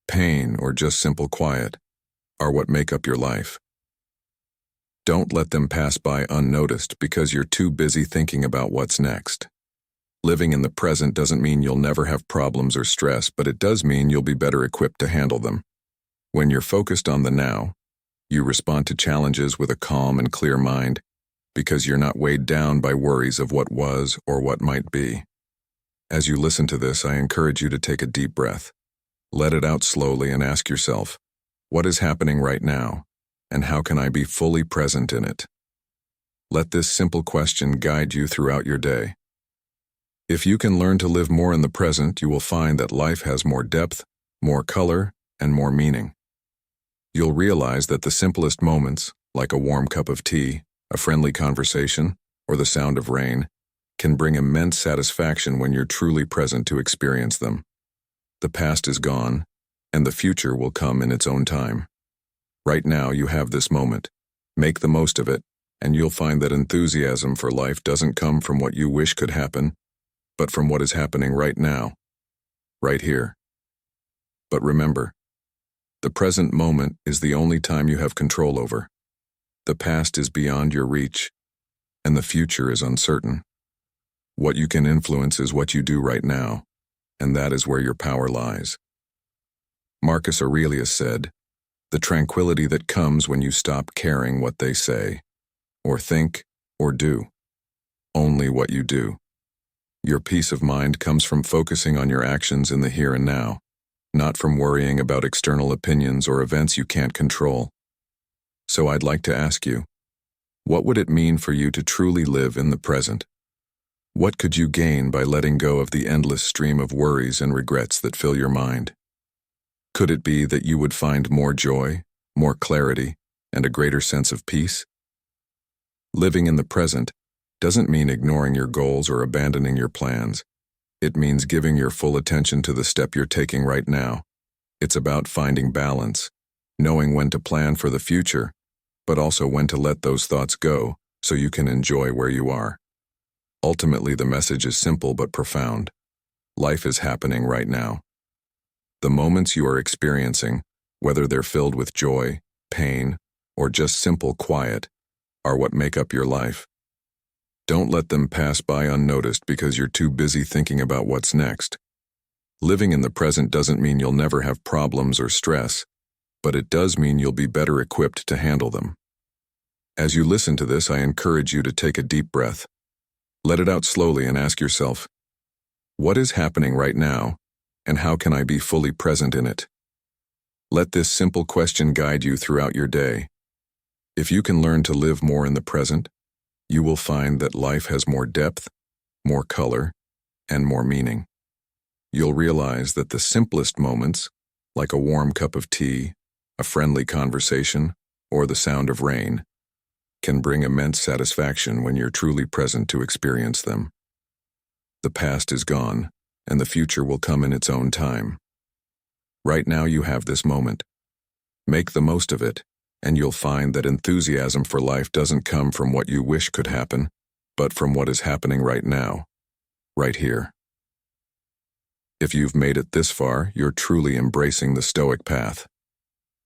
pain, or just simple quiet, are what make up your life. Don't let them pass by unnoticed because you're too busy thinking about what's next. Living in the present doesn't mean you'll never have problems or stress, but it does mean you'll be better equipped to handle them. When you're focused on the now, you respond to challenges with a calm and clear mind because you're not weighed down by worries of what was or what might be. As you listen to this, I encourage you to take a deep breath. Let it out slowly and ask yourself, what is happening right now, and how can I be fully present in it? Let this simple question guide you throughout your day. If you can learn to live more in the present, you will find that life has more depth, more color, and more meaning. You'll realize that the simplest moments, like a warm cup of tea, a friendly conversation, or the sound of rain, can bring immense satisfaction when you're truly present to experience them. The past is gone, and the future will come in its own time. Right now, you have this moment. Make the most of it, and you'll find that enthusiasm for life doesn't come from what you wish could happen, but from what is happening right now, right here. But remember, the present moment is the only time you have control over. The past is beyond your reach, and the future is uncertain. What you can influence is what you do right now, and that is where your power lies. Marcus Aurelius said, "The tranquility that comes when you stop caring what they say, or think, or do, only what you do. Your peace of mind comes from focusing on your actions in the here and now, not from worrying about external opinions or events you can't control." So I'd like to ask you, what would it mean for you to truly live in the present? What could you gain by letting go of the endless stream of worries and regrets that fill your mind? Could it be that you would find more joy, more clarity, and a greater sense of peace? Living in the present doesn't mean ignoring your goals or abandoning your plans. It means giving your full attention to the step you're taking right now. It's about finding balance, knowing when to plan for the future, but also when to let those thoughts go so you can enjoy where you are. Ultimately, the message is simple but profound. Life is happening right now. The moments you are experiencing, whether they're filled with joy, pain, or just simple quiet, are what make up your life. Don't let them pass by unnoticed because you're too busy thinking about what's next. Living in the present doesn't mean you'll never have problems or stress, but it does mean you'll be better equipped to handle them. As you listen to this, I encourage you to take a deep breath. Let it out slowly and ask yourself, what is happening right now, and how can I be fully present in it? Let this simple question guide you throughout your day. If you can learn to live more in the present, you will find that life has more depth, more color, and more meaning. You'll realize that the simplest moments, like a warm cup of tea, a friendly conversation, or the sound of rain, can bring immense satisfaction when you're truly present to experience them. The past is gone, and the future will come in its own time. Right now you have this moment. Make the most of it, and you'll find that enthusiasm for life doesn't come from what you wish could happen, but from what is happening right now, right here. If you've made it this far, you're truly embracing the Stoic path.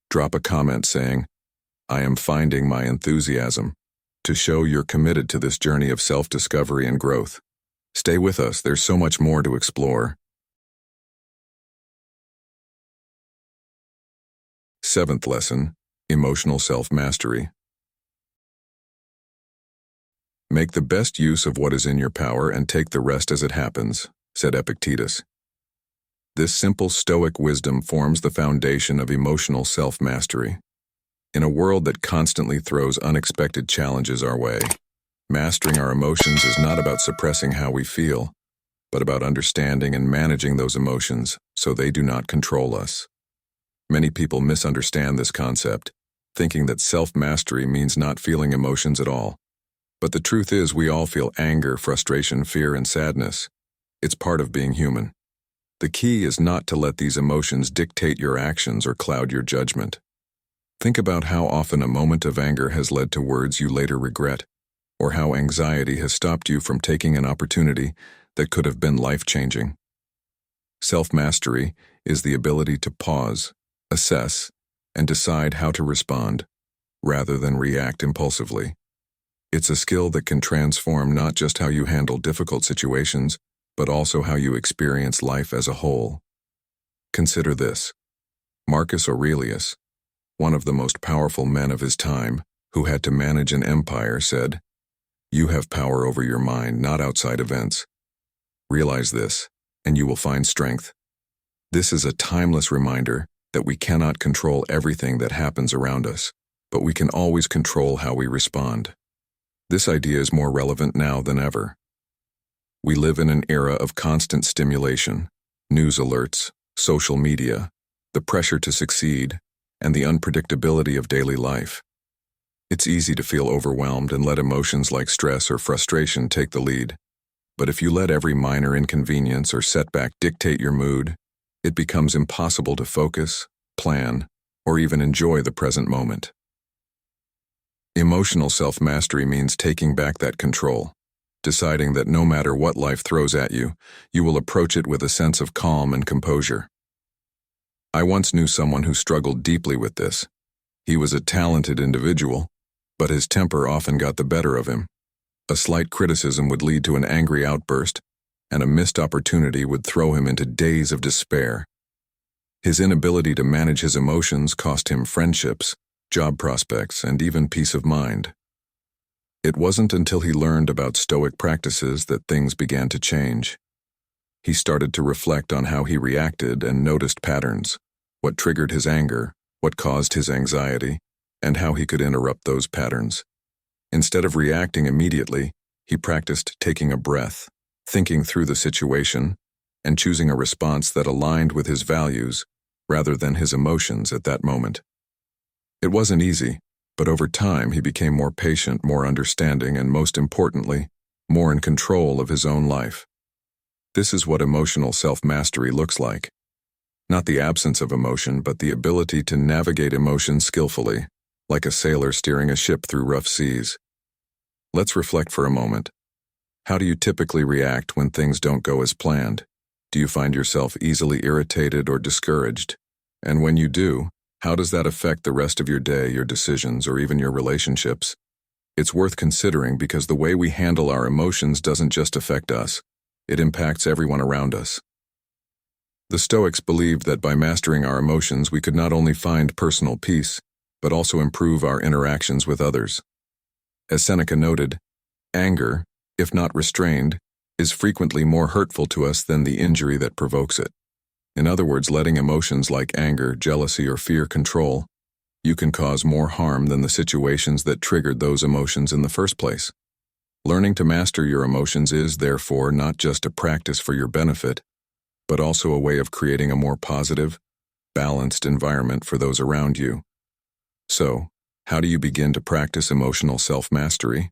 Drop a comment saying, "I am finding my enthusiasm," to show you're committed to this journey of self-discovery and growth. Stay with us, there's so much more to explore. 7th lesson, emotional self-mastery. Make the best use of what is in your power and take the rest as it happens, said Epictetus. This simple Stoic wisdom forms the foundation of emotional self-mastery. In a world that constantly throws unexpected challenges our way, mastering our emotions is not about suppressing how we feel, but about understanding and managing those emotions so they do not control us. Many people misunderstand this concept, thinking that self-mastery means not feeling emotions at all. But the truth is, we all feel anger, frustration, fear, and sadness. It's part of being human. The key is not to let these emotions dictate your actions or cloud your judgment. Think about how often a moment of anger has led to words you later regret, or how anxiety has stopped you from taking an opportunity that could have been life-changing. Self-mastery is the ability to pause, assess, and decide how to respond, rather than react impulsively. It's a skill that can transform not just how you handle difficult situations, but also how you experience life as a whole. Consider this. Marcus Aurelius, one of the most powerful men of his time, who had to manage an empire, said, "You have power over your mind, not outside events. Realize this, and you will find strength." This is a timeless reminder that we cannot control everything that happens around us, but we can always control how we respond. This idea is more relevant now than ever. We live in an era of constant stimulation, news alerts, social media, the pressure to succeed, and the unpredictability of daily life. It's easy to feel overwhelmed and let emotions like stress or frustration take the lead. But if you let every minor inconvenience or setback dictate your mood, it becomes impossible to focus, plan, or even enjoy the present moment. Emotional self-mastery means taking back that control, deciding that no matter what life throws at you, you will approach it with a sense of calm and composure. I once knew someone who struggled deeply with this. He was a talented individual, but his temper often got the better of him. A slight criticism would lead to an angry outburst, and a missed opportunity would throw him into days of despair. His inability to manage his emotions cost him friendships, job prospects, and even peace of mind. It wasn't until he learned about Stoic practices that things began to change. He started to reflect on how he reacted and noticed patterns, what triggered his anger, what caused his anxiety, and how he could interrupt those patterns. Instead of reacting immediately, he practiced taking a breath, thinking through the situation, and choosing a response that aligned with his values rather than his emotions at that moment. It wasn't easy, but over time he became more patient, more understanding, and most importantly, more in control of his own life. This is what emotional self-mastery looks like. Not the absence of emotion, but the ability to navigate emotion skillfully, like a sailor steering a ship through rough seas. Let's reflect for a moment. How do you typically react when things don't go as planned? Do you find yourself easily irritated or discouraged? And when you do, how does that affect the rest of your day, your decisions, or even your relationships? It's worth considering because the way we handle our emotions doesn't just affect us, it impacts everyone around us. The Stoics believed that by mastering our emotions we could not only find personal peace, but also improve our interactions with others. As Seneca noted, anger, if not restrained, is frequently more hurtful to us than the injury that provokes it. In other words, letting emotions like anger, jealousy, or fear control, you can cause more harm than the situations that triggered those emotions in the first place. Learning to master your emotions is, therefore, not just a practice for your benefit, but also a way of creating a more positive, balanced environment for those around you. So, how do you begin to practice emotional self-mastery?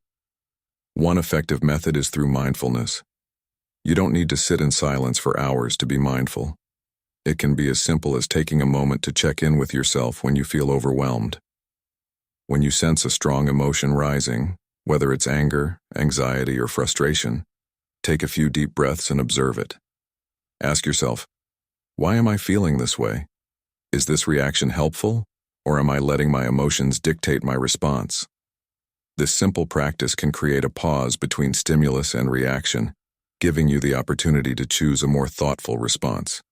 One effective method is through mindfulness. You don't need to sit in silence for hours to be mindful. It can be as simple as taking a moment to check in with yourself when you feel overwhelmed. When you sense a strong emotion rising, whether it's anger, anxiety, or frustration, take a few deep breaths and observe it. Ask yourself, why am I feeling this way? Is this reaction helpful, or am I letting my emotions dictate my response? This simple practice can create a pause between stimulus and reaction, giving you the opportunity to choose a more thoughtful response.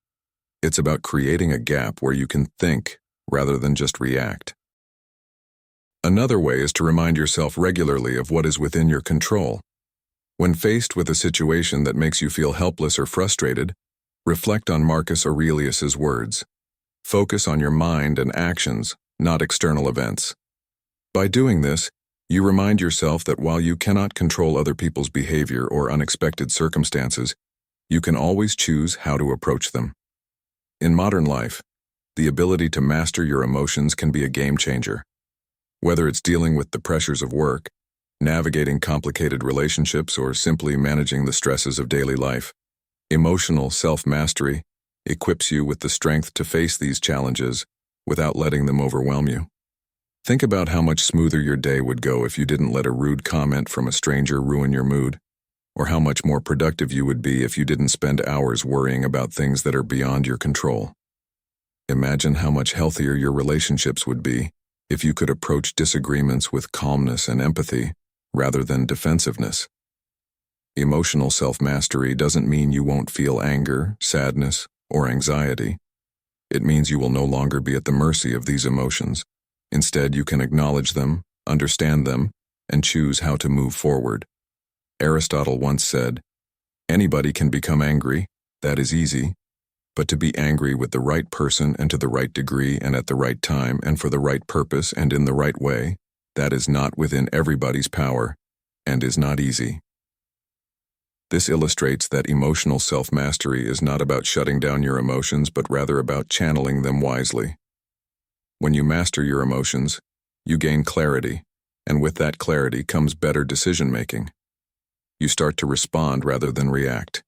It's about creating a gap where you can think rather than just react. Another way is to remind yourself regularly of what is within your control. When faced with a situation that makes you feel helpless or frustrated, reflect on Marcus Aurelius's words. Focus on your mind and actions, not external events. By doing this, you remind yourself that while you cannot control other people's behavior or unexpected circumstances, you can always choose how to approach them. In modern life, the ability to master your emotions can be a game changer. Whether it's dealing with the pressures of work, navigating complicated relationships, or simply managing the stresses of daily life, emotional self-mastery equips you with the strength to face these challenges without letting them overwhelm you. Think about how much smoother your day would go if you didn't let a rude comment from a stranger ruin your mood, or how much more productive you would be if you didn't spend hours worrying about things that are beyond your control. Imagine how much healthier your relationships would be if you could approach disagreements with calmness and empathy rather than defensiveness. Emotional self-mastery doesn't mean you won't feel anger, sadness, or anxiety. It means you will no longer be at the mercy of these emotions. Instead, you can acknowledge them, understand them, and choose how to move forward. Aristotle once said, "Anybody can become angry, that is easy, but to be angry with the right person and to the right degree and at the right time and for the right purpose and in the right way, that is not within everybody's power and is not easy." This illustrates that emotional self-mastery is not about shutting down your emotions, but rather about channeling them wisely. When you master your emotions, you gain clarity, and with that clarity comes better decision-making. You start to respond rather than react,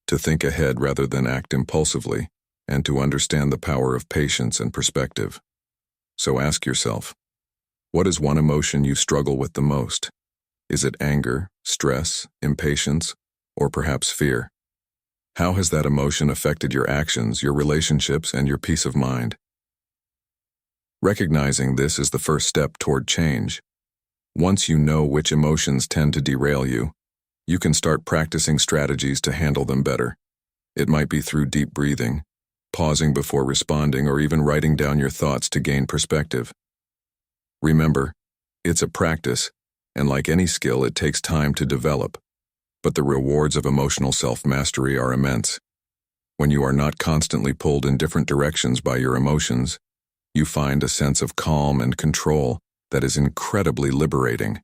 to think ahead rather than act impulsively, and to understand the power of patience and perspective. So ask yourself, what is one emotion you struggle with the most? Is it anger, stress, impatience, or perhaps fear? How has that emotion affected your actions, your relationships, and your peace of mind? Recognizing this is the first step toward change. Once you know which emotions tend to derail you, you can start practicing strategies to handle them better. It might be through deep breathing, pausing before responding, or even writing down your thoughts to gain perspective. Remember, it's a practice, and like any skill, it takes time to develop. But the rewards of emotional self-mastery are immense. When you are not constantly pulled in different directions by your emotions, you find a sense of calm and control that is incredibly liberating.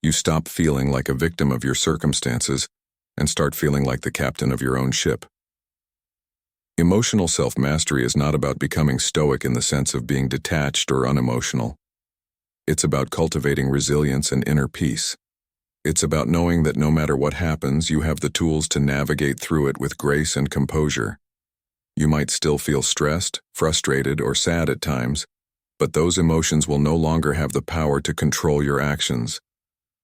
You stop feeling like a victim of your circumstances and start feeling like the captain of your own ship. Emotional self-mastery is not about becoming stoic in the sense of being detached or unemotional. It's about cultivating resilience and inner peace. It's about knowing that no matter what happens, you have the tools to navigate through it with grace and composure. You might still feel stressed, frustrated, or sad at times, but those emotions will no longer have the power to control your actions.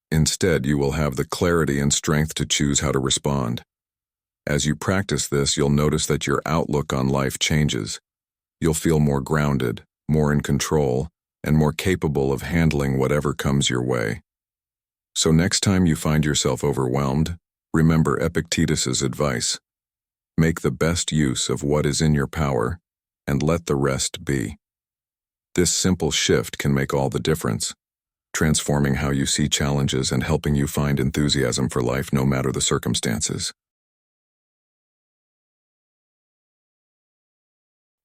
Instead, you will have the clarity and strength to choose how to respond. As you practice this, you'll notice that your outlook on life changes. You'll feel more grounded, more in control, and more capable of handling whatever comes your way. So next time you find yourself overwhelmed, remember Epictetus's advice. Make the best use of what is in your power, and let the rest be. This simple shift can make all the difference, transforming how you see challenges and helping you find enthusiasm for life no matter the circumstances.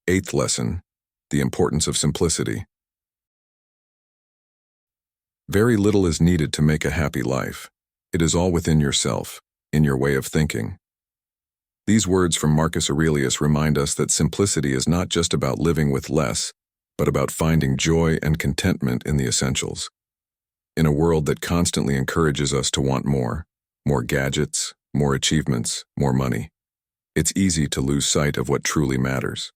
Eighth lesson, the importance of simplicity. Very little is needed to make a happy life. It is all within yourself, in your way of thinking. These words from Marcus Aurelius remind us that simplicity is not just about living with less, but about finding joy and contentment in the essentials. In a world that constantly encourages us to want more gadgets, more achievements, more money, it's easy to lose sight of what truly matters.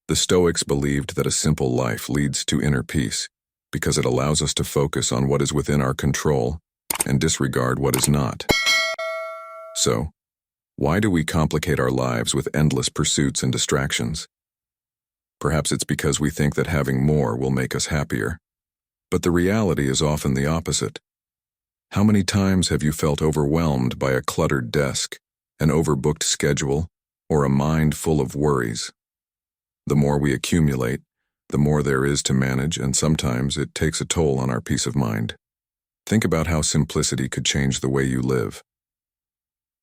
The Stoics believed that a simple life leads to inner peace because it allows us to focus on what is within our control and disregard what is not. So, why do we complicate our lives with endless pursuits and distractions? Perhaps it's because we think that having more will make us happier. But the reality is often the opposite. How many times have you felt overwhelmed by a cluttered desk, an overbooked schedule, or a mind full of worries? The more we accumulate, the more there is to manage, and sometimes it takes a toll on our peace of mind. Think about how simplicity could change the way you live.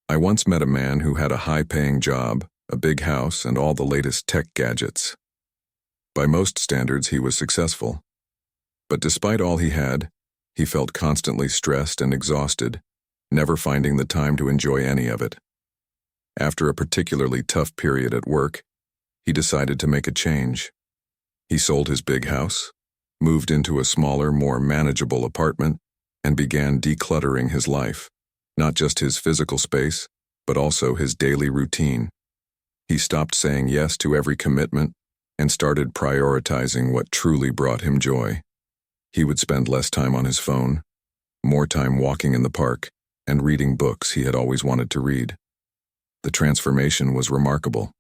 I once met a man who had a high-paying job, a big house, and all the latest tech gadgets. By most standards, he was successful. But despite all he had, he felt constantly stressed and exhausted, never finding the time to enjoy any of it. After a particularly tough period at work, he decided to make a change. He sold his big house, moved into a smaller, more manageable apartment, and began decluttering his life, not just his physical space, but also his daily routine. He stopped saying yes to every commitment and started prioritizing what truly brought him joy. He would spend less time on his phone, more time walking in the park, and reading books he had always wanted to read. The transformation was remarkable.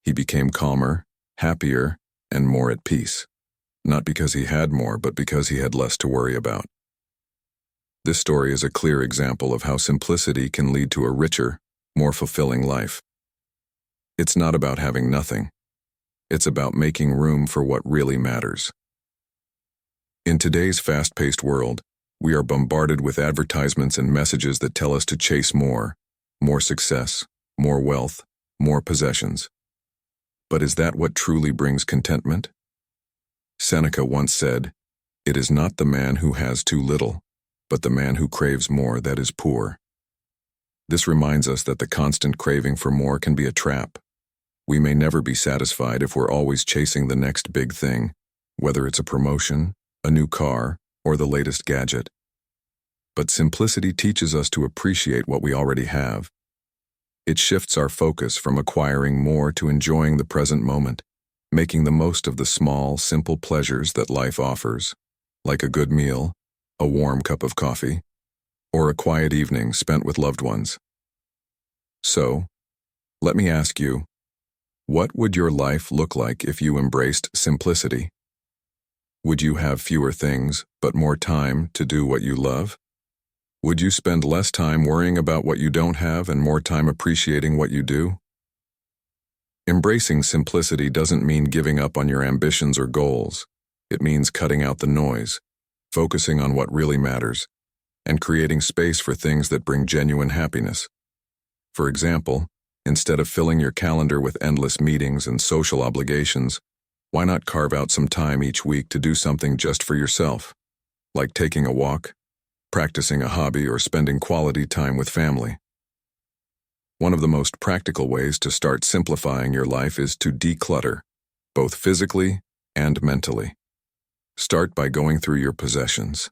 He became calmer, happier, and more at peace, not because he had more, but because he had less to worry about. This story is a clear example of how simplicity can lead to a richer, more fulfilling life. It's not about having nothing. It's about making room for what really matters. In today's fast-paced world, we are bombarded with advertisements and messages that tell us to chase more success, more wealth, more possessions. But is that what truly brings contentment? Seneca once said, "It is not the man who has too little, but the man who craves more that is poor." This reminds us that the constant craving for more can be a trap. We may never be satisfied if we're always chasing the next big thing, whether it's a promotion, a new car, or the latest gadget. But simplicity teaches us to appreciate what we already have. It shifts our focus from acquiring more to enjoying the present moment, making the most of the small, simple pleasures that life offers, like a good meal, a warm cup of coffee, or a quiet evening spent with loved ones. So, let me ask you, what would your life look like if you embraced simplicity? Would you have fewer things, but more time to do what you love? Would you spend less time worrying about what you don't have and more time appreciating what you do? Embracing simplicity doesn't mean giving up on your ambitions or goals. It means cutting out the noise, focusing on what really matters, and creating space for things that bring genuine happiness. For example, instead of filling your calendar with endless meetings and social obligations, why not carve out some time each week to do something just for yourself, like taking a walk, practicing a hobby, or spending quality time with family? One of the most practical ways to start simplifying your life is to declutter, both physically and mentally. Start by going through your possessions.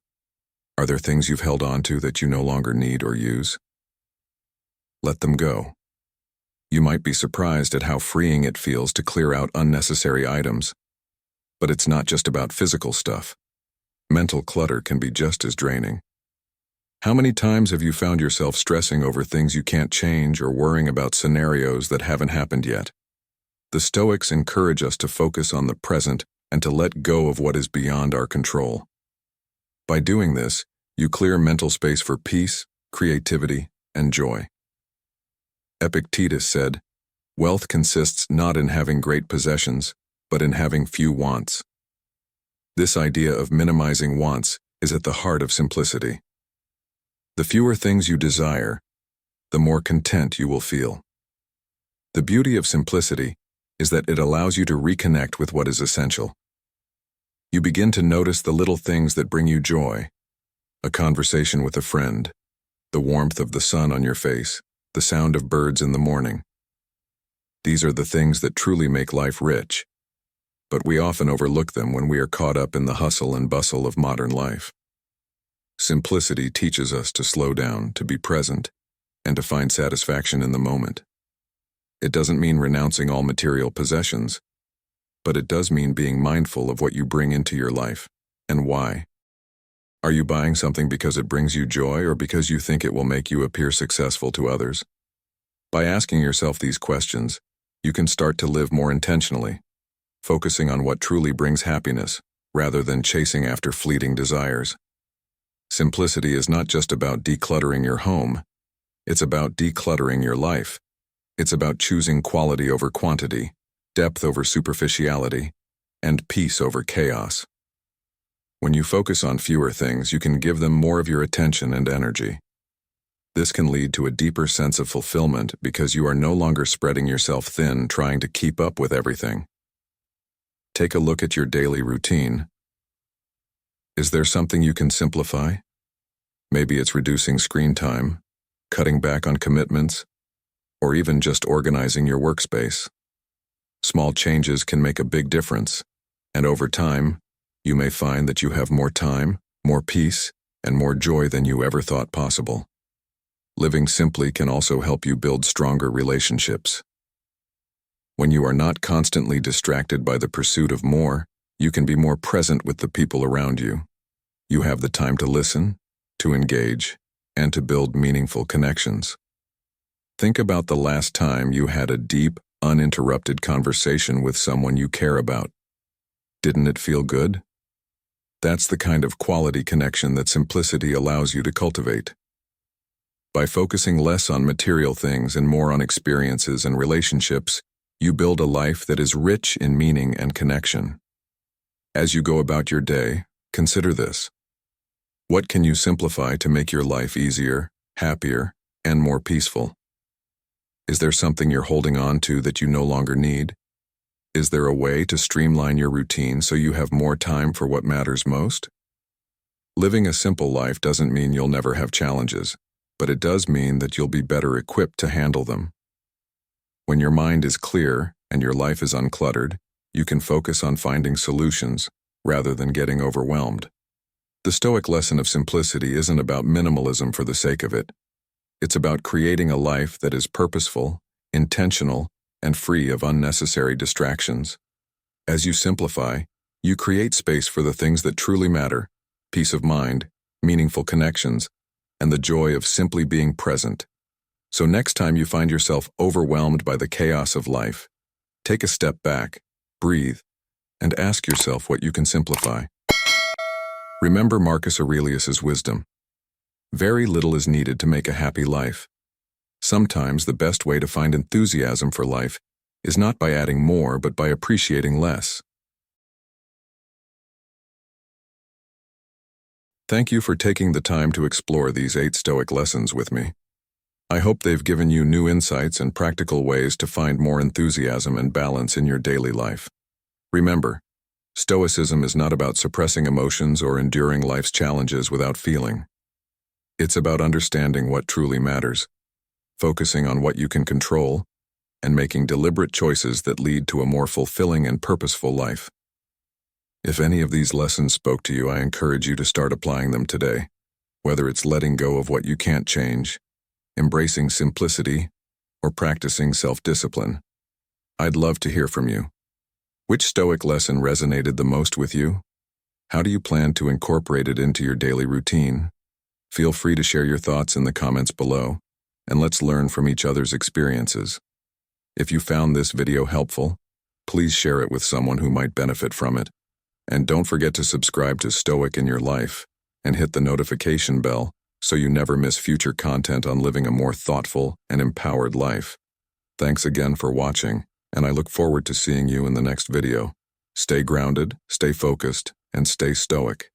Are there things you've held on to that you no longer need or use? Let them go. You might be surprised at how freeing it feels to clear out unnecessary items. But it's not just about physical stuff. Mental clutter can be just as draining. How many times have you found yourself stressing over things you can't change or worrying about scenarios that haven't happened yet? The Stoics encourage us to focus on the present and to let go of what is beyond our control. By doing this, you clear mental space for peace, creativity, and joy. Epictetus said, "Wealth consists not in having great possessions, but in having few wants." This idea of minimizing wants is at the heart of simplicity. The fewer things you desire, the more content you will feel. The beauty of simplicity is that it allows you to reconnect with what is essential. You begin to notice the little things that bring you joy: a conversation with a friend, the warmth of the sun on your face, the sound of birds in the morning. These are the things that truly make life rich, but we often overlook them when we are caught up in the hustle and bustle of modern life. Simplicity teaches us to slow down, to be present, and to find satisfaction in the moment. It doesn't mean renouncing all material possessions, but it does mean being mindful of what you bring into your life and why. Are you buying something because it brings you joy or because you think it will make you appear successful to others? By asking yourself these questions, you can start to live more intentionally, focusing on what truly brings happiness rather than chasing after fleeting desires. Simplicity is not just about decluttering your home, it's about decluttering your life. It's about choosing quality over quantity, depth over superficiality, and peace over chaos. When you focus on fewer things, you can give them more of your attention and energy. This can lead to a deeper sense of fulfillment because you are no longer spreading yourself thin trying to keep up with everything. Take a look at your daily routine. Is there something you can simplify? Maybe it's reducing screen time, cutting back on commitments, or even just organizing your workspace. Small changes can make a big difference, and over time, you may find that you have more time, more peace, and more joy than you ever thought possible. Living simply can also help you build stronger relationships. When you are not constantly distracted by the pursuit of more, you can be more present with the people around you. You have the time to listen, to engage, and to build meaningful connections. Think about the last time you had a deep, uninterrupted conversation with someone you care about. Didn't it feel good? That's the kind of quality connection that simplicity allows you to cultivate. By focusing less on material things and more on experiences and relationships, you build a life that is rich in meaning and connection. As you go about your day, consider this. What can you simplify to make your life easier, happier, and more peaceful? Is there something you're holding on to that you no longer need? Is there a way to streamline your routine so you have more time for what matters most? Living a simple life doesn't mean you'll never have challenges, but it does mean that you'll be better equipped to handle them. When your mind is clear and your life is uncluttered, you can focus on finding solutions rather than getting overwhelmed. The Stoic lesson of simplicity isn't about minimalism for the sake of it. It's about creating a life that is purposeful, intentional, and free of unnecessary distractions. As you simplify, you create space for the things that truly matter: peace of mind, meaningful connections, and the joy of simply being present. So next time you find yourself overwhelmed by the chaos of life, take a step back, breathe, and ask yourself what you can simplify. Remember Marcus Aurelius's wisdom. Very little is needed to make a happy life. Sometimes the best way to find enthusiasm for life is not by adding more, but by appreciating less. Thank you for taking the time to explore these 8 Stoic lessons with me. I hope they've given you new insights and practical ways to find more enthusiasm and balance in your daily life. Remember, Stoicism is not about suppressing emotions or enduring life's challenges without feeling. It's about understanding what truly matters, focusing on what you can control, and making deliberate choices that lead to a more fulfilling and purposeful life. If any of these lessons spoke to you, I encourage you to start applying them today, whether it's letting go of what you can't change, embracing simplicity, or practicing self-discipline. I'd love to hear from you. Which Stoic lesson resonated the most with you? How do you plan to incorporate it into your daily routine? Feel free to share your thoughts in the comments below, and let's learn from each other's experiences. If you found this video helpful, please share it with someone who might benefit from it. And don't forget to subscribe to Stoic in Your Life and hit the notification bell so you never miss future content on living a more thoughtful and empowered life. Thanks again for watching, and I look forward to seeing you in the next video. Stay grounded, stay focused, and stay stoic.